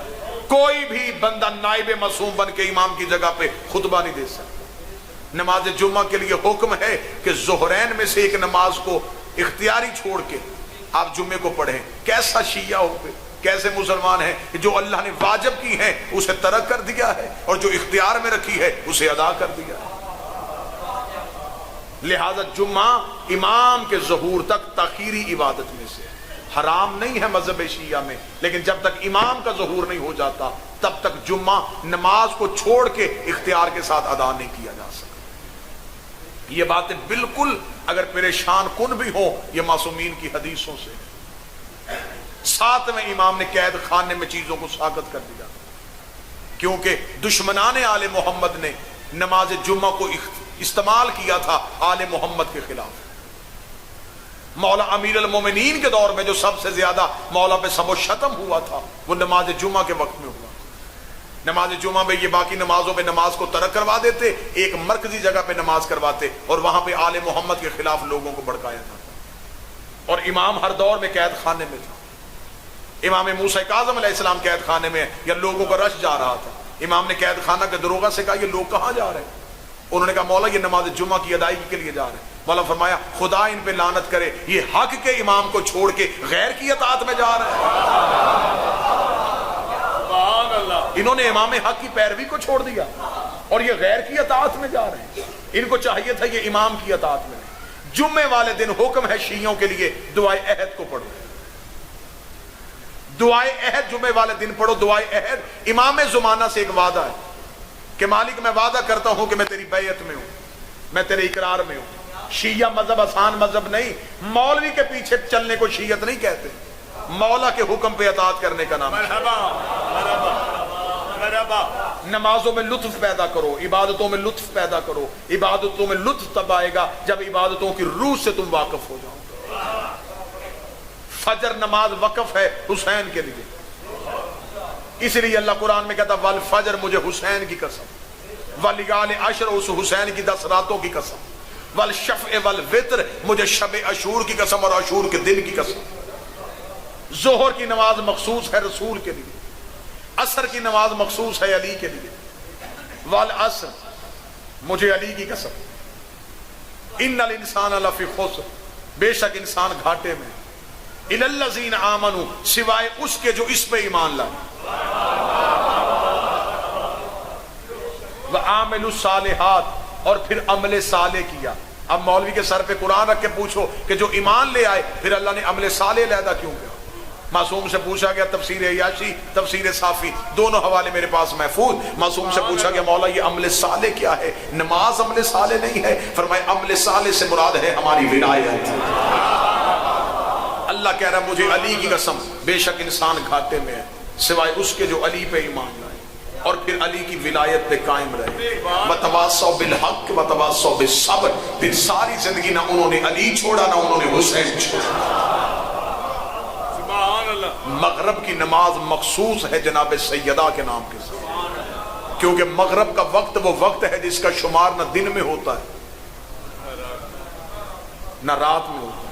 کوئی بھی بندہ نائب معصوم بن کے امام کی جگہ پہ خطبہ نہیں دے سکتا. نماز جمعہ کے لیے حکم ہے کہ ظہرین میں سے ایک نماز کو اختیاری چھوڑ کے آپ جمعے کو پڑھیں. کیسا شیعہ ہو پہ، کیسے مسلمان ہیں کہ جو اللہ نے واجب کی ہیں اسے ترک کر دیا ہے اور جو اختیار میں رکھی ہے اسے ادا کر دیا ہے. لہذا جمعہ امام کے ظہور تک تاخیری عبادت میں سے حرام نہیں ہے مذہب شیعہ میں، لیکن جب تک امام کا ظہور نہیں ہو جاتا تب تک جمعہ نماز کو چھوڑ کے اختیار کے ساتھ ادا نہیں کیا جا سکتا. یہ باتیں بالکل اگر پریشان کن بھی ہوں یہ معصومین کی حدیثوں سے. 7ویں امام نے قید خانے میں چیزوں کو ساکت کر دیا. کیونکہ دشمنان آل محمد نے نماز جمعہ کو استعمال کیا تھا آل محمد کے خلاف۔ مولا امیر المومنین کے دور میں جو سب سے زیادہ مولا پہ سب و شتم ہوا تھا وہ نماز جمعہ کے وقت میں ہوا۔ نماز جمعہ میں یہ باقی نمازوں میں نماز کو ترک کروا دیتے، ایک مرکزی جگہ پہ نماز کرواتے اور وہاں پہ آل محمد کے خلاف لوگوں کو بھڑکایا جاتا۔ اور امام ہر دور میں قید خانے میں تھا۔ امام موسیٰ کاظم علیہ السلام قید خانے میں یا لوگوں کا رش جا رہا تھا، امام نے قید خانہ کے دروغہ سے کہا یہ لوگ کہاں جا رہے ہیں؟ انہوں نے کہا مولا یہ نماز جمعہ کی ادائیگی کے لیے جا رہے ہیں۔ مولا فرمایا خدا ان پہ لعنت کرے، یہ حق کے امام کو چھوڑ کے غیر کی اطاعت میں جا رہے ہیں۔ سبحان اللہ، انہوں نے امام حق کی پیروی کو چھوڑ دیا اور یہ غیر کی اطاعت میں جا رہے ہیں۔ ان کو چاہیے تھا یہ امام کی اطاعت میں۔ جمعے والے دن حکم ہے شیعوں کے لیے دعائے عہد کو پڑھو، دعائے عہد جمعے والے دن پڑھو۔ دعائے عہد امام زمانہ سے ایک وعدہ ہے کہ مالک میں وعدہ کرتا ہوں کہ میں تیری بیعت میں ہوں، میں تیرے اقرار میں ہوں۔ شیعہ مذہب آسان مذہب نہیں، مولوی کے پیچھے چلنے کو شیعت نہیں کہتے، مولا کے حکم پہ اطاعت کرنے کا نام ہے۔ مرحبا مرحبا مرحبا۔ نمازوں میں لطف پیدا کرو، عبادتوں میں لطف پیدا کرو۔ عبادتوں میں لطف تب آئے گا جب عبادتوں کی روح سے تم واقف ہو جاؤ۔ فجر نماز وقف ہے حسین کے لیے، اس لیے اللہ قرآن میں کہتا والفجر، مجھے حسین کی قسم، ولیال عشر، اس حسین کی 10 راتوں کی قسم، والشفع والوتر، مجھے شب عاشور کی قسم اور عاشور کے دن کی قسم۔ ظہر کی نماز مخصوص ہے رسول کے لیے، عصر کی نماز مخصوص ہے علی کے لیے، والعصر، مجھے علی کی قسم، ان الانسان لفی خسر، بے شک انسان گھاٹے میں، الا الذین آمنوا، سوائے اس کے جو اس پہ ایمان لائے، وعاملوا الصالحات، اور پھر عمل صالح کیا۔ اب مولوی کے سر پہ قرآن رکھ کے پوچھو کہ جو ایمان لے آئے پھر اللہ نے عمل صالح علیحدہ کیوں کیا؟ معصوم سے پوچھا گیا، تفسیر عیاشی تفسیر صافی دونوں حوالے میرے پاس محفوظ، معصوم سے پوچھا گیا مولا یہ عمل صالح کیا ہے؟ نماز عمل صالح نہیں ہے، فرمایا عمل صالح سے مراد ہے ہماری ولایت۔ اللہ کہہ رہا ہے مجھے علی کی قسم، بے شک انسان گھاٹے میں ہے سوائے اس کے جو علی پہ ایمان لائے اور پھر علی کی ولایت پہ قائم رہے۔ وتواصوا بالحق وتواصوا بالصبر، پھر ساری زندگی نہ انہوں نے علی چھوڑا نہ انہوں نے حسین چھوڑا۔ سبحان اللہ۔ مغرب کی نماز مخصوص ہے جناب سیدہ کے نام کے ساتھ، کیونکہ مغرب کا وقت وہ وقت ہے جس کا شمار نہ دن میں ہوتا ہے نہ رات میں ہوتا ہے۔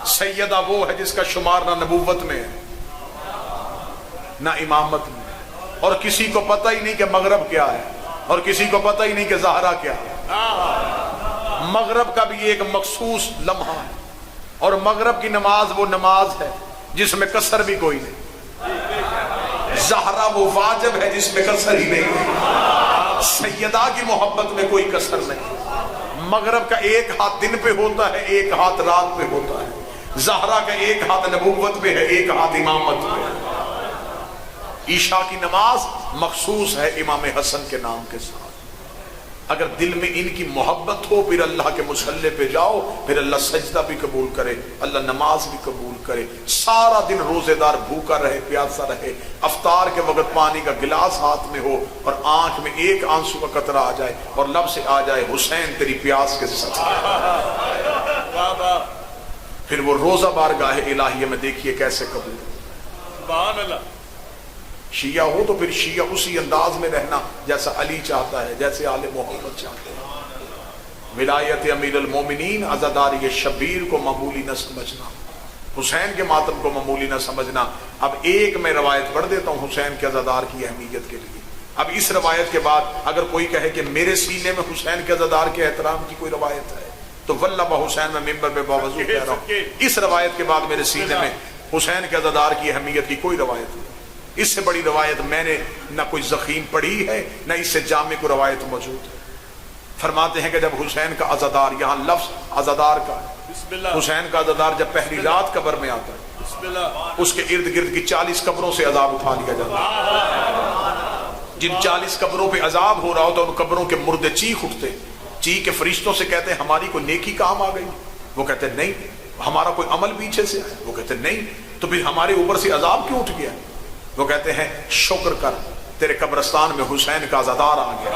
سیدہ وہ ہے جس کا شمار نہ نبوت میں ہے نہ امامت میں، اور کسی کو پتہ ہی نہیں کہ مغرب کیا ہے اور کسی کو پتہ ہی نہیں کہ زہرا کیا ہے۔ مغرب کا بھی ایک مخصوص لمحہ ہے، اور مغرب کی نماز وہ نماز ہے جس میں قصر بھی کوئی نہیں۔ زہرا وہ واجب ہے جس میں قصر ہی نہیں، سیدہ کی محبت میں کوئی قصر نہیں۔ مغرب کا ایک ہاتھ دن پہ ہوتا ہے، ایک ہاتھ رات پہ ہوتا ہے۔ زہرا کا ایک ہاتھ نبوت پہ ہے، ایک ہاتھ امامت پہ ہے۔ عشاء کی نماز مخصوص ہے امام حسن کے نام کے ساتھ۔ اگر دل میں ان کی محبت ہو پھر اللہ کے مصلی پہ جاؤ، پھر اللہ سجدہ بھی قبول کرے، اللہ نماز بھی قبول کرے۔ سارا دن روزے دار بھوکا رہے، پیاسا رہے، افطار کے وقت پانی کا گلاس ہاتھ میں ہو اور آنکھ میں ایک آنسو کا قطرہ آ جائے اور لب سے آ جائے حسین تیری پیاس کے صدقے، پھر وہ روزہ بارگاہ الہیہ میں دیکھیے کیسے قبول۔ سبحان اللہ۔ شیعہ ہو تو پھر شیعہ اسی انداز میں رہنا جیسا علی چاہتا ہے، جیسے آل محمد چاہتے ہیں۔ ولایت امیر المومنین، عزاداری شبیر کو معمولی نہ سمجھنا، حسین کے ماتم کو معمولی نہ سمجھنا۔ اب ایک میں روایت پڑھ دیتا ہوں حسین کے عزادار کی اہمیت کے لیے۔ اب اس روایت کے بعد اگر کوئی کہے کہ میرے سینے میں حسین کے عزادار کے احترام کی کوئی روایت ہے تو واللہ بحسین میں ممبر پہ باوضو کہہ رہا ہوں، اس روایت کے بعد میرے سینے میں حسین کے عزادار کی اہمیت کی کوئی روایت نہیں۔ اس سے بڑی روایت میں نے نہ کوئی زخیم پڑھی ہے نہ اس سے جامع کو روایت موجود ہے۔ فرماتے ہیں کہ جب حسین کا عزادار، یہاں لفظ عزادار کا ہے، بسم اللہ، حسین کا عزادار جب پہلی رات قبر میں آتا ہے بسم اللہ، اس کے ارد گرد کی 40 قبروں سے عذاب اٹھا لیا جاتا ہے۔ جن 40 قبروں پہ عذاب ہو رہا ہوتا ہے ان قبروں کے مردے چیخ اٹھتے، چیخ کے فرشتوں سے کہتے ہیں ہماری کوئی نیکی کام آ گئی؟ وہ کہتے ہیں نہیں۔ ہمارا کوئی عمل پیچھے سے ہے؟ وہ کہتے ہیں نہیں۔ تو پھر ہمارے اوپر سے عذاب کیوں اٹھ گیا؟ وہ کہتے ہیں شکر کر، تیرے قبرستان میں حسین کا عزادار آ گیا۔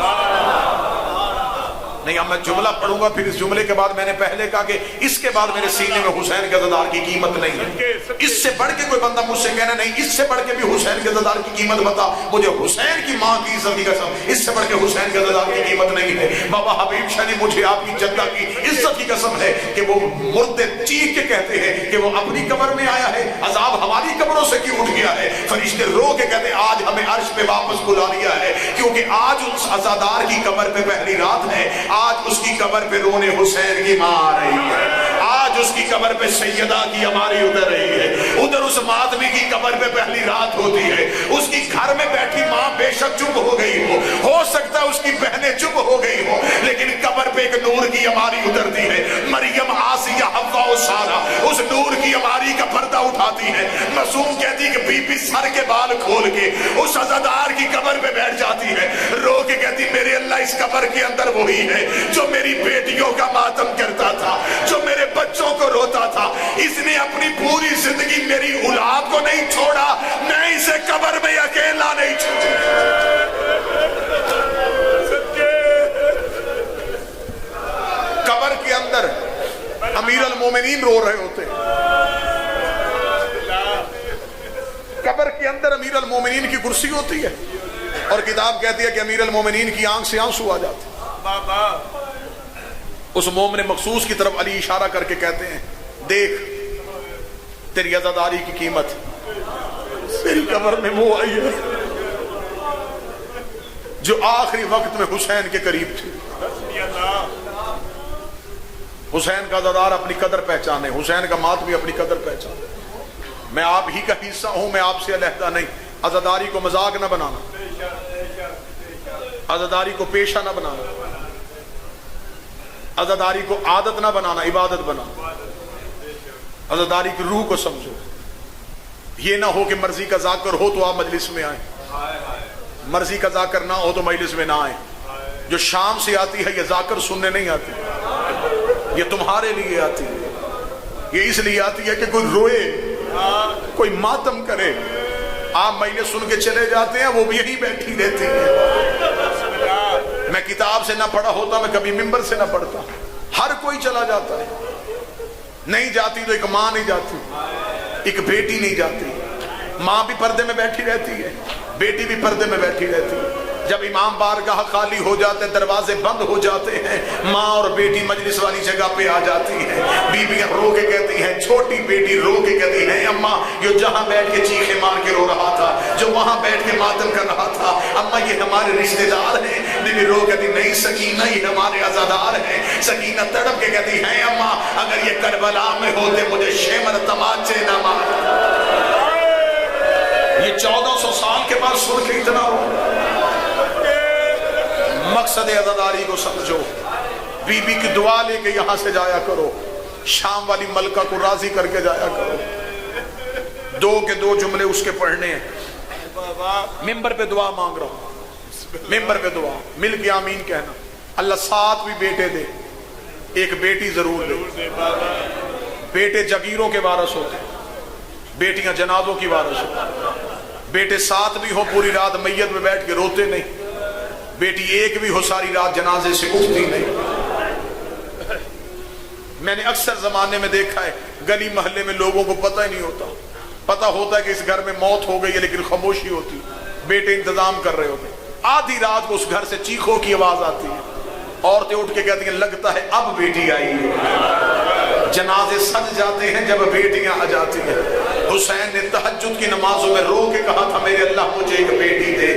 نہیں، اب میں جملہ پڑھوں گا، پھر اس جملے کے بعد میں نے پہلے کہا کہ اس کے بعد میرے سینے میں حسین کے عزادار کی قیمت نہیں ہے۔ اس سے بڑھ کے کوئی بندہ مجھ سے کہنا نہیں اس سے بڑھ کے بھی حسین کے عزادار کی قیمت بتا، مجھے حسین کی ماں کی عزت کی قسم، اس سے بڑھ کے حسین کے عزادار کی قیمت نہیں ہے۔ بابا حبیب شاہ نے مجھے آپ کی جدہ کی عزت کی قسم ہے کہ وہ مردے چیخ کے کہتے ہیں کہ وہ اپنی قبر میں آیا ہے، عذاب ہماری قبروں سے کیوں اٹھ گیا ہے؟ فرشتے رو کے کہتے ہیں آج ہمیں عرش پہ واپس بلا لیا ہے، کیونکہ آج اس عزادار کی قبر پہ پہلی رات ہے، آج اس کی قبر پہ رونے حسین کی ماں آ رہی ہے، آج اس کی قبر پہ سیدہ کی ہماری اتر رہی ہے، ادھر اس ماتمی کی قبر پہ پہلی رات ہوتی ہے، اس کی گھر میں بیٹھی ماں بے شک چپ ہو گئی ہو سکتا ہے اس کی بہنیں چپ ہو گئی ہو، لیکن قبر پہ ایک نور کی ہماری اترتی ہے، مریم، آسیہ، حوا و سارہ اس نور کی ہماری کا پردہ اٹھاتی ہے۔ معصوم کہتی کہ بی بی سر کے بال کھول کے اس عزادار کی قبر پہ بیٹھ جاتی ہے، رو کے کہتی میرے اللہ اس قبر کے اندر وہی ہے جو میری بیٹیوں کا ماتم کرتا تھا، جو میرے بچوں کو روتا تھا، اس نے اپنی پوری زندگی میری اولاد کو نہیں چھوڑا، میں اسے قبر میں اکیلا نہیں چھوڑا۔ قبر کے اندر امیر المومنین رو رہے ہوتے، قبر کے اندر امیر المومنین کی کرسی ہوتی ہے، اور کتاب کہتی ہے کہ امیر المومنین کی آنکھ سے آنسو آ جاتے۔ اس مومن مخصوص کی طرف علی اشارہ کر کے کہتے ہیں دیکھ تیری عزاداری کی قیمت، تیری قبر میں وہ آئی ہے جو آخری وقت میں حسین کے قریب تھی۔ حسین کا عزادار اپنی قدر پہچانے، حسین کا ماتمی اپنی قدر پہچانے۔ میں آپ ہی کا حصہ ہوں، میں آپ سے علیحدہ نہیں۔ عزاداری کو مذاق نہ بنانا، عزاداری کو پیشہ نہ بنانا، عزاداری کو عادت نہ بنانا، عبادت بنانا۔ عزاداری کی روح کو سمجھو، یہ نہ ہو کہ مرضی کا ذاکر ہو تو آپ مجلس میں آئیں، مرضی کا ذاکر نہ ہو تو مجلس میں نہ آئیں۔ جو شام سے آتی ہے یہ ذاکر سننے نہیں آتی، یہ تمہارے لیے آتی ہے، یہ اس لیے آتی ہے کہ کوئی روئے، کوئی ماتم کرے۔ آپ مجلس سن کے چلے جاتے ہیں، وہ بھی یہی بیٹھی رہتی ہے۔ میں کتاب سے نہ پڑھا ہوتا، میں کبھی ممبر سے نہ پڑھتا، ہر کوئی چلا جاتا ہے۔ نہیں جاتی تو ایک ماں نہیں جاتی، ایک بیٹی نہیں جاتی، ماں بھی پردے میں بیٹھی رہتی ہے، بیٹی بھی پردے میں بیٹھی رہتی ہے۔ جب امام بارگاہ خالی ہو جاتے ہیں، دروازے بند ہو جاتے ہیں، ماں اور بیٹی مجلس والی جگہ پہ آ جاتی ہیں۔ بیویاں رو کے کہتی ہیں، چھوٹی بیٹی رو کے کہتی ہے اماں یہ جہاں بیٹھ کے چیخے مار کے رو رہا تھا، جو وہاں بیٹھ کے ماتم کر رہا تھا، اماں یہ ہمارے رشتہ دار ہیں۔ بیوی رو کہتی نہیں سکینہ یہ ہمارے عزادار ہیں۔ سکینہ تڑپ کے کہتی ہے اماں اگر یہ کربلا میں ہوتے مجھے شیمر تماچے نہ مار۔ یہ 1400 سال کے بعد سن کے اتنا ہو۔ مقصد عزاداری کو سمجھو، بی بی کی دعا لے کے یہاں سے جایا کرو، شام والی ملکہ کو راضی کر کے جایا کرو۔ دو کے دو جملے اس کے پڑھنے ہیں۔ ممبر پہ دعا مانگ رہا ہوں، ممبر پہ دعا مل کے آمین کہنا۔ اللہ 7 بھی بیٹے دے، ایک بیٹی ضرور دے۔ بیٹے جگیروں کے وارث ہوتے، بیٹیاں جنازوں کی وارث ہوتی۔ بیٹے 7 بھی ہو پوری رات میت میں بیٹھ کے روتے نہیں، بیٹی 1 بھی ہو ساری رات جنازے سے اٹھتی نہیں۔ میں نے اکثر زمانے میں دیکھا ہے گلی محلے میں لوگوں کو پتہ ہی نہیں ہوتا، پتہ ہوتا ہے کہ اس گھر میں موت ہو گئی ہے لیکن خاموشی ہوتی، بیٹے انتظام کر رہے ہوتے۔ آدھی رات کو اس گھر سے چیخوں کی آواز آتی ہے، عورتیں اٹھ کے کہتی ہیں لگتا ہے اب بیٹی آئی ہے۔ جنازے سج جاتے ہیں جب بیٹیاں آ جاتی ہیں۔ حسین نے تہجد کی نمازوں میں رو کے کہا تھا میرے اللہ مجھے ایک بیٹی دے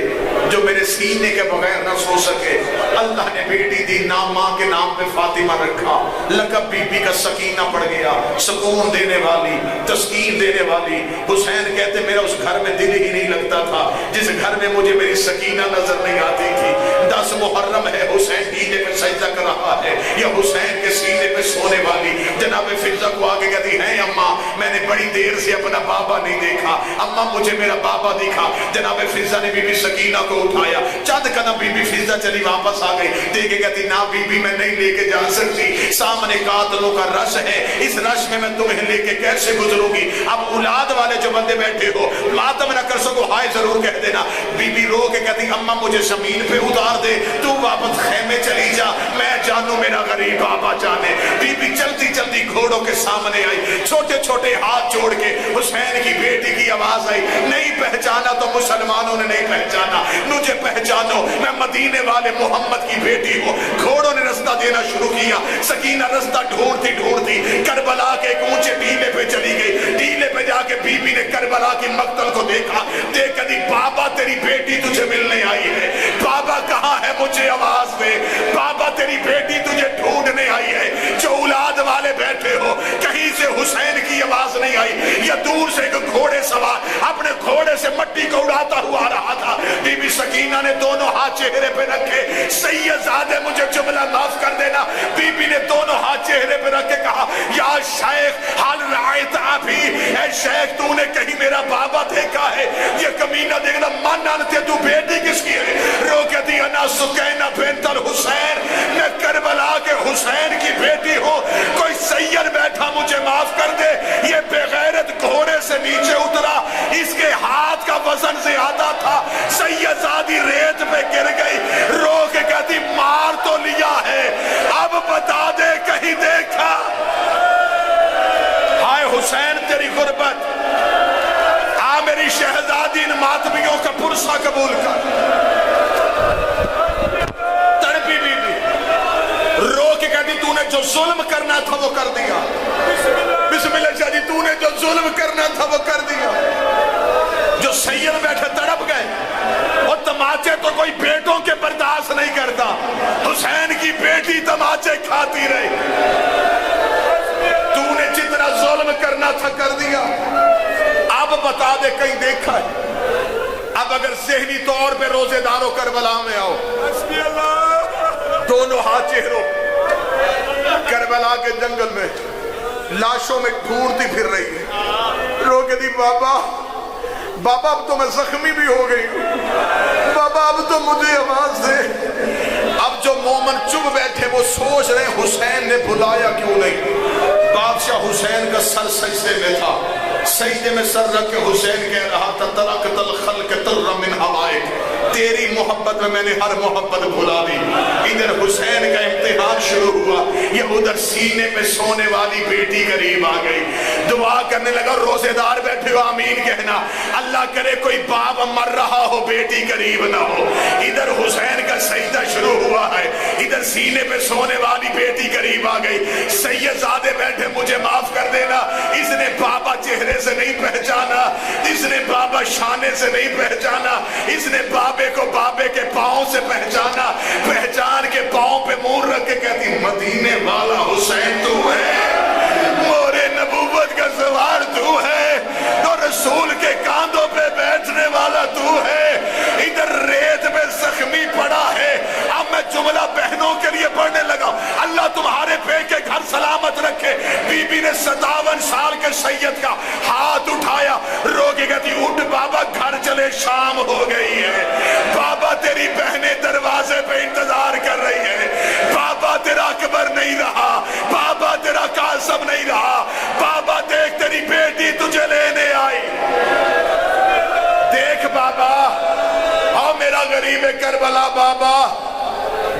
جو میرے سینے کے بغیر نہ سو سکے۔ اللہ نے بیٹی دی، نام ماں کے نام پہ فاطمہ رکھا، لقب بی بی کا سکینہ پڑ گیا، سکون دینے والی، تسکین دینے والی۔ حسین کہتے میرا اس گھر میں دل ہی نہیں لگتا تھا جس گھر میں مجھے میری سکینہ نظر نہیں آتی تھی۔ 10 محرم ہے، حسین سینے پہ سجدہ کر رہا ہے، یا حسین کے سینے پہ سونے والی جناب فضہ کو آگے کہتی ہے اماں میں نے بڑی بڑی دیر سے اپنا بابا نہیں دیکھا، اماں مجھے میرا بابا دکھا۔ جناب فضہ نے بی بی سکینہ کو اٹھایا، چند قدم بی بی فضہ چلی واپس آ گئی، دیکھے کہتی نا بی بی میں نہیں لے کے جا سکتی، سامنے قاتلوں کا رش ہے، اس رش میں تمہیں لے کے کیسے گزروں گی؟ اب اولاد والے جو بندے بیٹھے ہو ماتم نہ کر سکو، ہائے ضرور کہہ دینا۔ بی بی رو کے کہتی اماں مجھے زمین پہ اتار دے، تو واپس خیمے چلی جا، میں جانوں میرا غریب بابا جانے۔ بی بی چلتی چلتی گھوڑوں کے سامنے آئی، چھوٹے چھوٹے ہاتھ جوڑ کے حسین کی بیٹی کی آواز آئی، نہیں پہچانا تو مسلمانوں نے نہیں پہچانا، مجھے پہچانو، میں مدینے والے محمد کی بیٹی ہوں۔ گھوڑوں نے رستہ دینا شروع کیا، سکینہ رستہ ڈھونڈتی ڈھونڈتی کربلا کے ایک اونچے ٹیلے پہ چلی گئی۔ ٹیلے پہ جا کے بی بی نے کربلا کی مقتل کو دیکھا، دیکھ کر بابا تیری بیٹی تجھے ملنے آئی ہے، بابا کہاں ہے مجھے آواز دے، بابا تیری بیٹی تجھے ڈھونڈنے آئی ہے۔ جو اولاد والے بیٹھے ہو کہیں سے حسین کی آواز نہیں آئی، یا دور سے ایک گھوڑے سوار اپنے گھوڑے سے مٹی کو اڑاتا ہوا آ رہا تھا۔ بی بی سکینہ نے دونوں ہاتھ چہرے پہ رکھے، سید زادے مجھے جملہ معاف کر دینا۔ بی بی نے دونوں ہاتھ چہرے پہ رکھ کے کہا یا شیخ حال رعایت ابھی، اے شیخ تو نے کہیں میرا بابا دیکھا ہے؟ یہ کمینہ دیکھنا من آنتے تو بیٹی کس کی ہے؟ رو کہتی انا سکینہ بنت الحسین، میں کربلا کے حسین کی بیٹی ہوں، کوئی سید بیٹھا مجھے معاف کر دے۔ یہ بغیرت گھوڑے سے نیچے اترا، اس کے ہاتھ کا وزن زیادہ تھا، سید زادی ریت پہ گر گئی، رو کے کہتی مار تو لیا ہے، اب بتا دے کہیں دیکھا؟ ہائے حسین تیری غربت، آ میری شہزادی ان ماتمیوں کا پرسہ قبول کر۔ تڑپی بی بی رو کے کہتی تو نے جو ظلم کرنا تھا وہ کر دیا، بسم اللہ شاہ جی تو نے جو ظلم کرنا تھا وہ کر دیا۔ جو سید بیٹھے تڑپ گئے، اور تماچے تو کوئی بیٹوں کے برداشت نہیں کرتا، حسین کی بیٹی تماچے کھاتی رہی۔ تو نے جتنا ظلم کرنا تھا کر دیا، اب بتا دے کہیں دیکھا ہے؟ اب اگر ذہنی طور پہ روزے داروں کربلا میں آؤ، دونوں ہاتھ چہروں کربلا کے جنگل میں لاشوں میں ڈھونڈتی پھر رہی ہے، رو کے دی بابا بابا اب تو میں زخمی بھی ہو گئی ہوں، بابا اب تو مجھے آواز دے۔ اب جو مومن چپ بیٹھے وہ سوچ رہے حسین نے بلایا کیوں نہیں؟ بادشاہ حسین کا سر سجدے میں تھا، سجدے میں سر رکھ کے حسین کہہ رہا تھا ترکت الخلق تر من ہوائک، تیری محبت میں نے ہر محبت بھلا دی۔ ادھر حسین کا امتحان شروع ہوا، یہ ادھر سینے پہ سونے والی بیٹی قریب آ گئی، دعا کرنے لگا، روزے دار بیٹھے ہو آمین کہنا، اللہ کرے کوئی باپ مر رہا ہو بیٹی قریب نہ ہو۔ ادھر حسین کا سجدہ شروع ہوا ہے، ادھر سینے پہ سونے والی بیٹی قریب آ گئی، سید زادے بیٹھے مجھے معاف کر دینا، اس نے بابا چہرے سے نہیں پہچانا، اس نے بابا شانے سے نہیں پہچانا، اس نے بابے کو بابے کے پاؤں سے پہچانا، پہچان کے پاؤں پہ مور رکھ کے کہتی مدینے والا حسین تو ہے، مورے نبوت کا سوار تو ہے، اور رسول کے کاندھوں پہ بیٹھنے والا تو ہے۔ ادھر ریت میں زخمی پڑا ہے، اب میں جملہ بہنوں کے لیے پڑھنے لگا، اللہ تمہارے پہ کے گھر سلامت رکھے۔ بی بی نے 57 سال کے سید کا ہاتھ اٹھایا، رو کے کہتی اٹھ بابا گھر چلے شام ہو گئی ہے، بابا تیری بہنیں دروازے پہ انتظار کر رہی ہیں، بابا تیرا اکبر نہیں رہا، بابا تیرا قاسم نہیں رہا، بابا دیکھ تیری بیٹی تجھے لینے آئی، دیکھ بابا، آؤ میرا غریب کربلا بابا،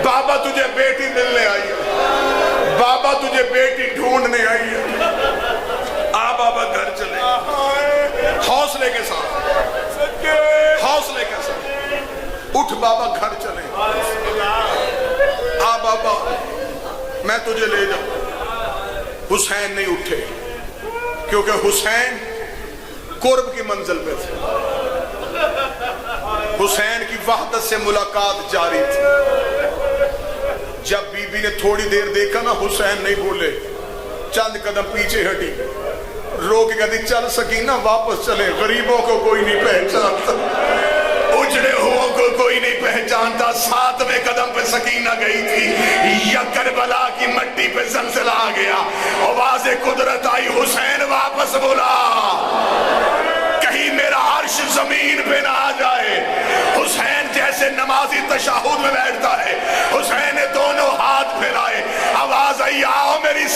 بابا تجھے بیٹی ملنے آئی ہے، بابا تجھے بیٹی ڈھونڈنے آئی ہے، آ بابا گھر چلے، حوصلے کے ساتھ، حوصلے کے ساتھ، اٹھ بابا گھر چلے، آ بابا میں تجھے لے جاؤں۔ حسین نہیں اٹھے، کیونکہ حسین قرب کی منزل پہ تھے، حسین کی وحدت سے ملاقات جاری تھی۔ جب بی بی نے تھوڑی دیر دیکھا نا حسین نہیں بولے، چند قدم پیچھے ہٹی، رو کے کہتی چل سکینہ واپس چلے، غریبوں کو کوئی نہیں پہچانتا، اجڑے ہوں کو کوئی نہیں پہچانتا۔ 7ویں قدم پہ سکینہ گئی تھی، یا کربلا کی مٹی پہ زلزلہ آ گیا، آواز قدرت آئی، حسین واپس بلا۔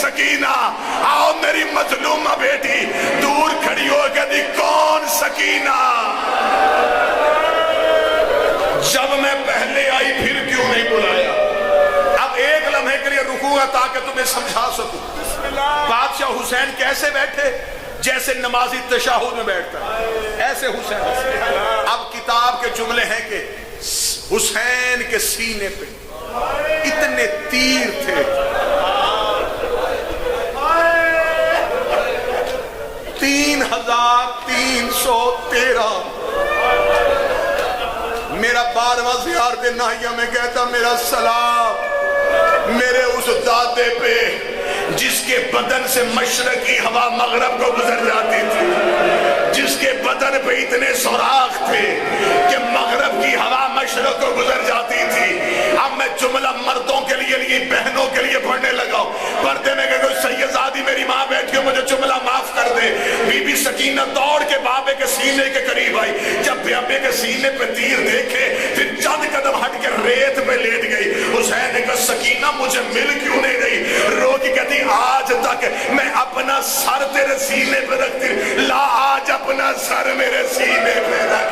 سکینہ, آؤ میری مظلومہ بیٹی. دور کھڑی ہو کہتی کون سکینہ؟ جب میں پہلے آئی پھر کیوں نہیں بلایا؟ اب ایک لمحے کے لیے رکوں گا تاکہ تمہیں سمجھا سکوں. بادشاہ حسین کیسے بیٹھے؟ جیسے نمازی تشہد میں بیٹھتا ہے ایسے حسین. اب کتاب کے جملے ہیں کہ حسین کے سینے پہ اتنے تیر تھے, 3313. میرا 12واں زیارت ناہیہ میں کہتا میرا سلام میرے اس دادے پہ جس کے بدن سے مشرقی ہوا مغرب کو گزر جاتی تھی, جس کے بدن پہ اتنے سوراخ تھے کہ مغرب کی ہوا مشرق کو گزر جاتی تھی. اب میں جملہ مردوں کے لیے بہنوں کے لیے پڑھنے لگا ہوں. پردے میں کہ کوئی سیدزادی میری ماں بیٹھ کے مجھے جملہ معاف کر دے. بی بی سکینہ دوڑ کے بابے کے سینے کے قریب آئی. جب بابے کے سینے پہ تیر دیکھے پھر چند قدم ہٹ کے ریت پہ لیٹ گئی. حسین نے کہا سکینہ مجھے مل کیوں نہیں رہی؟ رو کی کہتی آج تک میں اپنا سر تیرے سینے پہ رکھتی, لا آج اپنا سر میرے سینے پہ رکھ.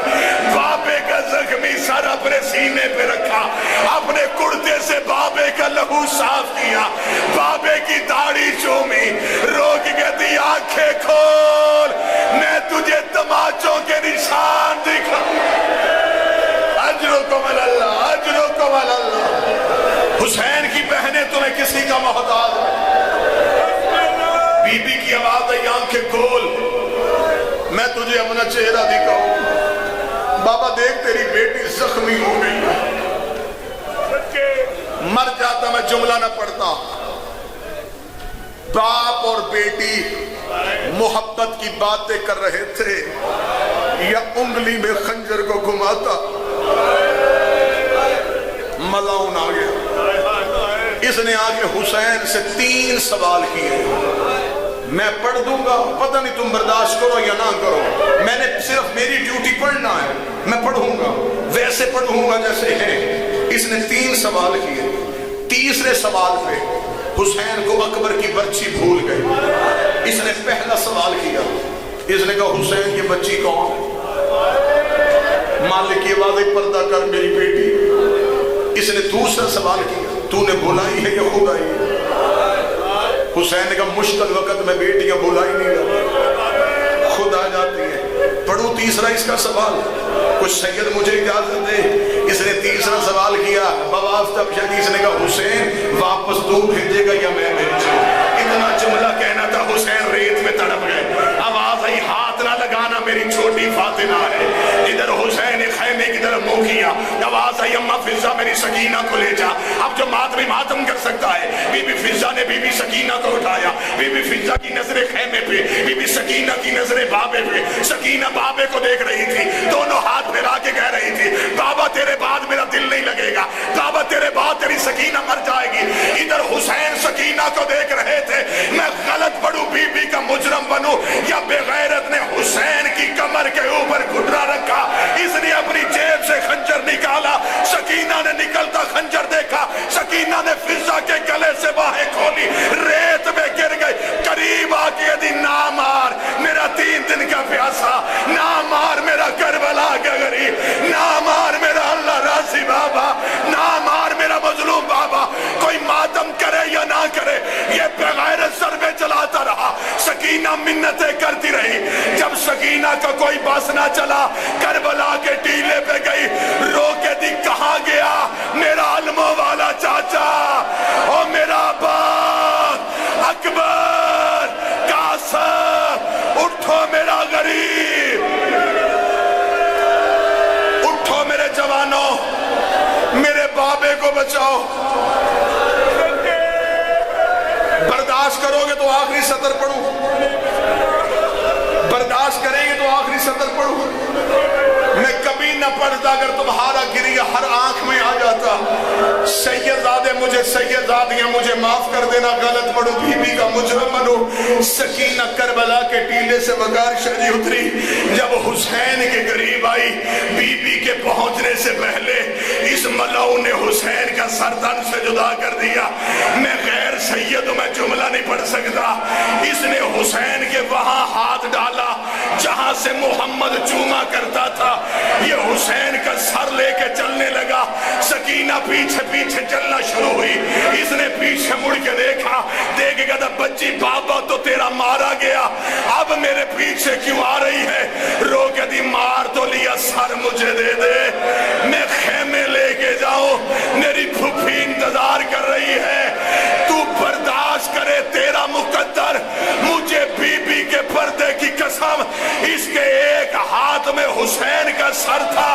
بابے کا زخمی سر اپنے سینے پہ رکھا, اپنے کرتے سے بابے کا لہو صاف کیا, بابے کی داڑھی چومی, رو کی کہتی آنکھیں کھول میں تجھے تماچوں کے نشان دکھا. اجرکم اللہ, اجرکم اللہ. حسین کی بہنیں تمہیں کسی کا محتاج ہے. بی بی کی آواز ہے آنکھیں کھول میں تجھے اپنا چہرہ دکھاؤں. بابا دیکھ تیری بیٹی زخمی ہو گئی, مر جاتا میں جملہ نہ پڑھتا. باپ اور بیٹی محبت کی باتیں کر رہے تھے یا انگلی میں خنجر کو گھماتا. ملاؤن آ گیا. اس نے آگے حسین سے 3 سوال کیے. میں پڑھ دوں گا, پتہ نہیں تم برداشت کرو یا نہ کرو, میں نے صرف میری ڈیوٹی پڑھنا ہے. میں پڑھوں گا ویسے پڑھوں گا جیسے ہیں. اس نے 3 سوال کیے. تیسرے سوال پہ حسین کو اکبر کی بچی بھول گئی. اس نے پہلا سوال کیا, اس نے کہا حسین کی بچی کون ہے؟ مالک کی آواز پردہ کر میری بیٹی. اس نے دوسرا سوال کیا, تو نے بلائی ہے یا خود آئی ہے؟ حسین نے کہا مشکل وقت میں بیٹیاں بلائی نہیں رہا, خود آ جاتی ہیں. پڑھوں تیسرا اس کا سوال, کچھ سید مجھے اجازت دے. اس نے تیسرا سوال کیا بواسطہ شدید. اس نے کہا حسین واپس تو بھیجے گا یا میں بھیجوں؟ اتنا جملہ کہنا تھا, حسین ریت میں تڑپ گئے. آواز آئی ہاتھ نہ لگانا میری چھوٹی فاطمہ ہے. ادھر حسین خیمے کی طرف منہ کیا. آواز آئی اماں فضا میری سکینہ کو لے جا. اب جو ماتمی ماتم کر سکتا ہے. بی بی فضا نے بی بی سکینہ کو اٹھایا. بی بی فضا کی نظریں خیمے پہ, بی بی سکینہ کی نظریں بابے پہ. سکینہ بابے کو دیکھ رہی تھی, دونوں ہاتھ پھیلا کے کہہ رہی تھی بابا تیرے بعد میرا دل نہیں لگے گا, بابا تیرے بعد تیری سکینہ مر جائے گی. ادھر حسین سکینہ کو دیکھ رہے تھے. میں غلط پڑھوں بی بی کا مجرم بنوں یا بے غیرت نے حسین کی کمر کے اوپر گھٹنا رکھا. اس نے اپنی جیب سے خنجر نکالا. سکینہ نے نکلتا خنجر دیکھا. سکینہ نے فضا کے گلے سے باہیں کھولی, ریت میں گر گئی. قریب آ کے دی نہ مار میرا 3 دن کا پیاسا, نہ مار میرا کربلا کا غریب, نہ مار میرا اللہ راضی بابا, نہ مار میرا مظلوم بابا. کوئی ماتم کرے یا نہ کرے یہ بغیر ضربے چلاتا رہا. سکینہ منتیں کرتی رہی. جب سکینہ کا کوئی بس نہ چلا کربلا کے ٹیلے پہ گئی. رو کے دی کہاں گیا میرا علموں والا چاچا, او میرا باپ اکبر قاسم, اٹھو میرا غریب, اٹھو میرے جوانوں, میرے بابے کو بچاؤ. برداشت کرو گے تو آخری سطر پڑھوں, برداشت کریں گے تو آخری سطر پڑھوں. میں کبھی نہ نہ پڑتا اگر تمہارا گریہ ہر آنکھ میں آ جاتا. سیدزادے مجھے سیدزادیاں مجھے معاف کر دینا، غلط پڑھو بی بی کا مجرم بنو. سکینہ کربلا کے ٹیلے سے وقار شہری اتری، جب حسین کے قریب آئی بی بی کے پہنچنے سے پہلے اس ملعون نے حسین کا سر تن سے جدا کر دیا. میں غیر سید ہوں، میں جملہ نہیں پڑھ سکتا. اس نے حسین کے وہاں ہاتھ ڈالا جہاں سے محمد چوما کرتا تھا. یہ حسین کا سر لے کے چلنے لگا. سکینہ پیچھے پیچھے چلنا شروع ہوئی. اس نے پیچھے مڑ کے دیکھا، دیکھ کے کہا بچی بابا تو تیرا مارا گیا، اب میرے پیچھے کیوں آ رہی ہے؟ رو کے دی مار تو لیا، سر مجھے دے دے، میں خیمے لے کے جاؤں، میری پھوپھی انتظار کر رہی ہے. تو برداشت کرے تیرا مقدر. مجھے بی بی کے پردے کی قسم، اس کے ایک ہاتھ میں حسین کا سر تھا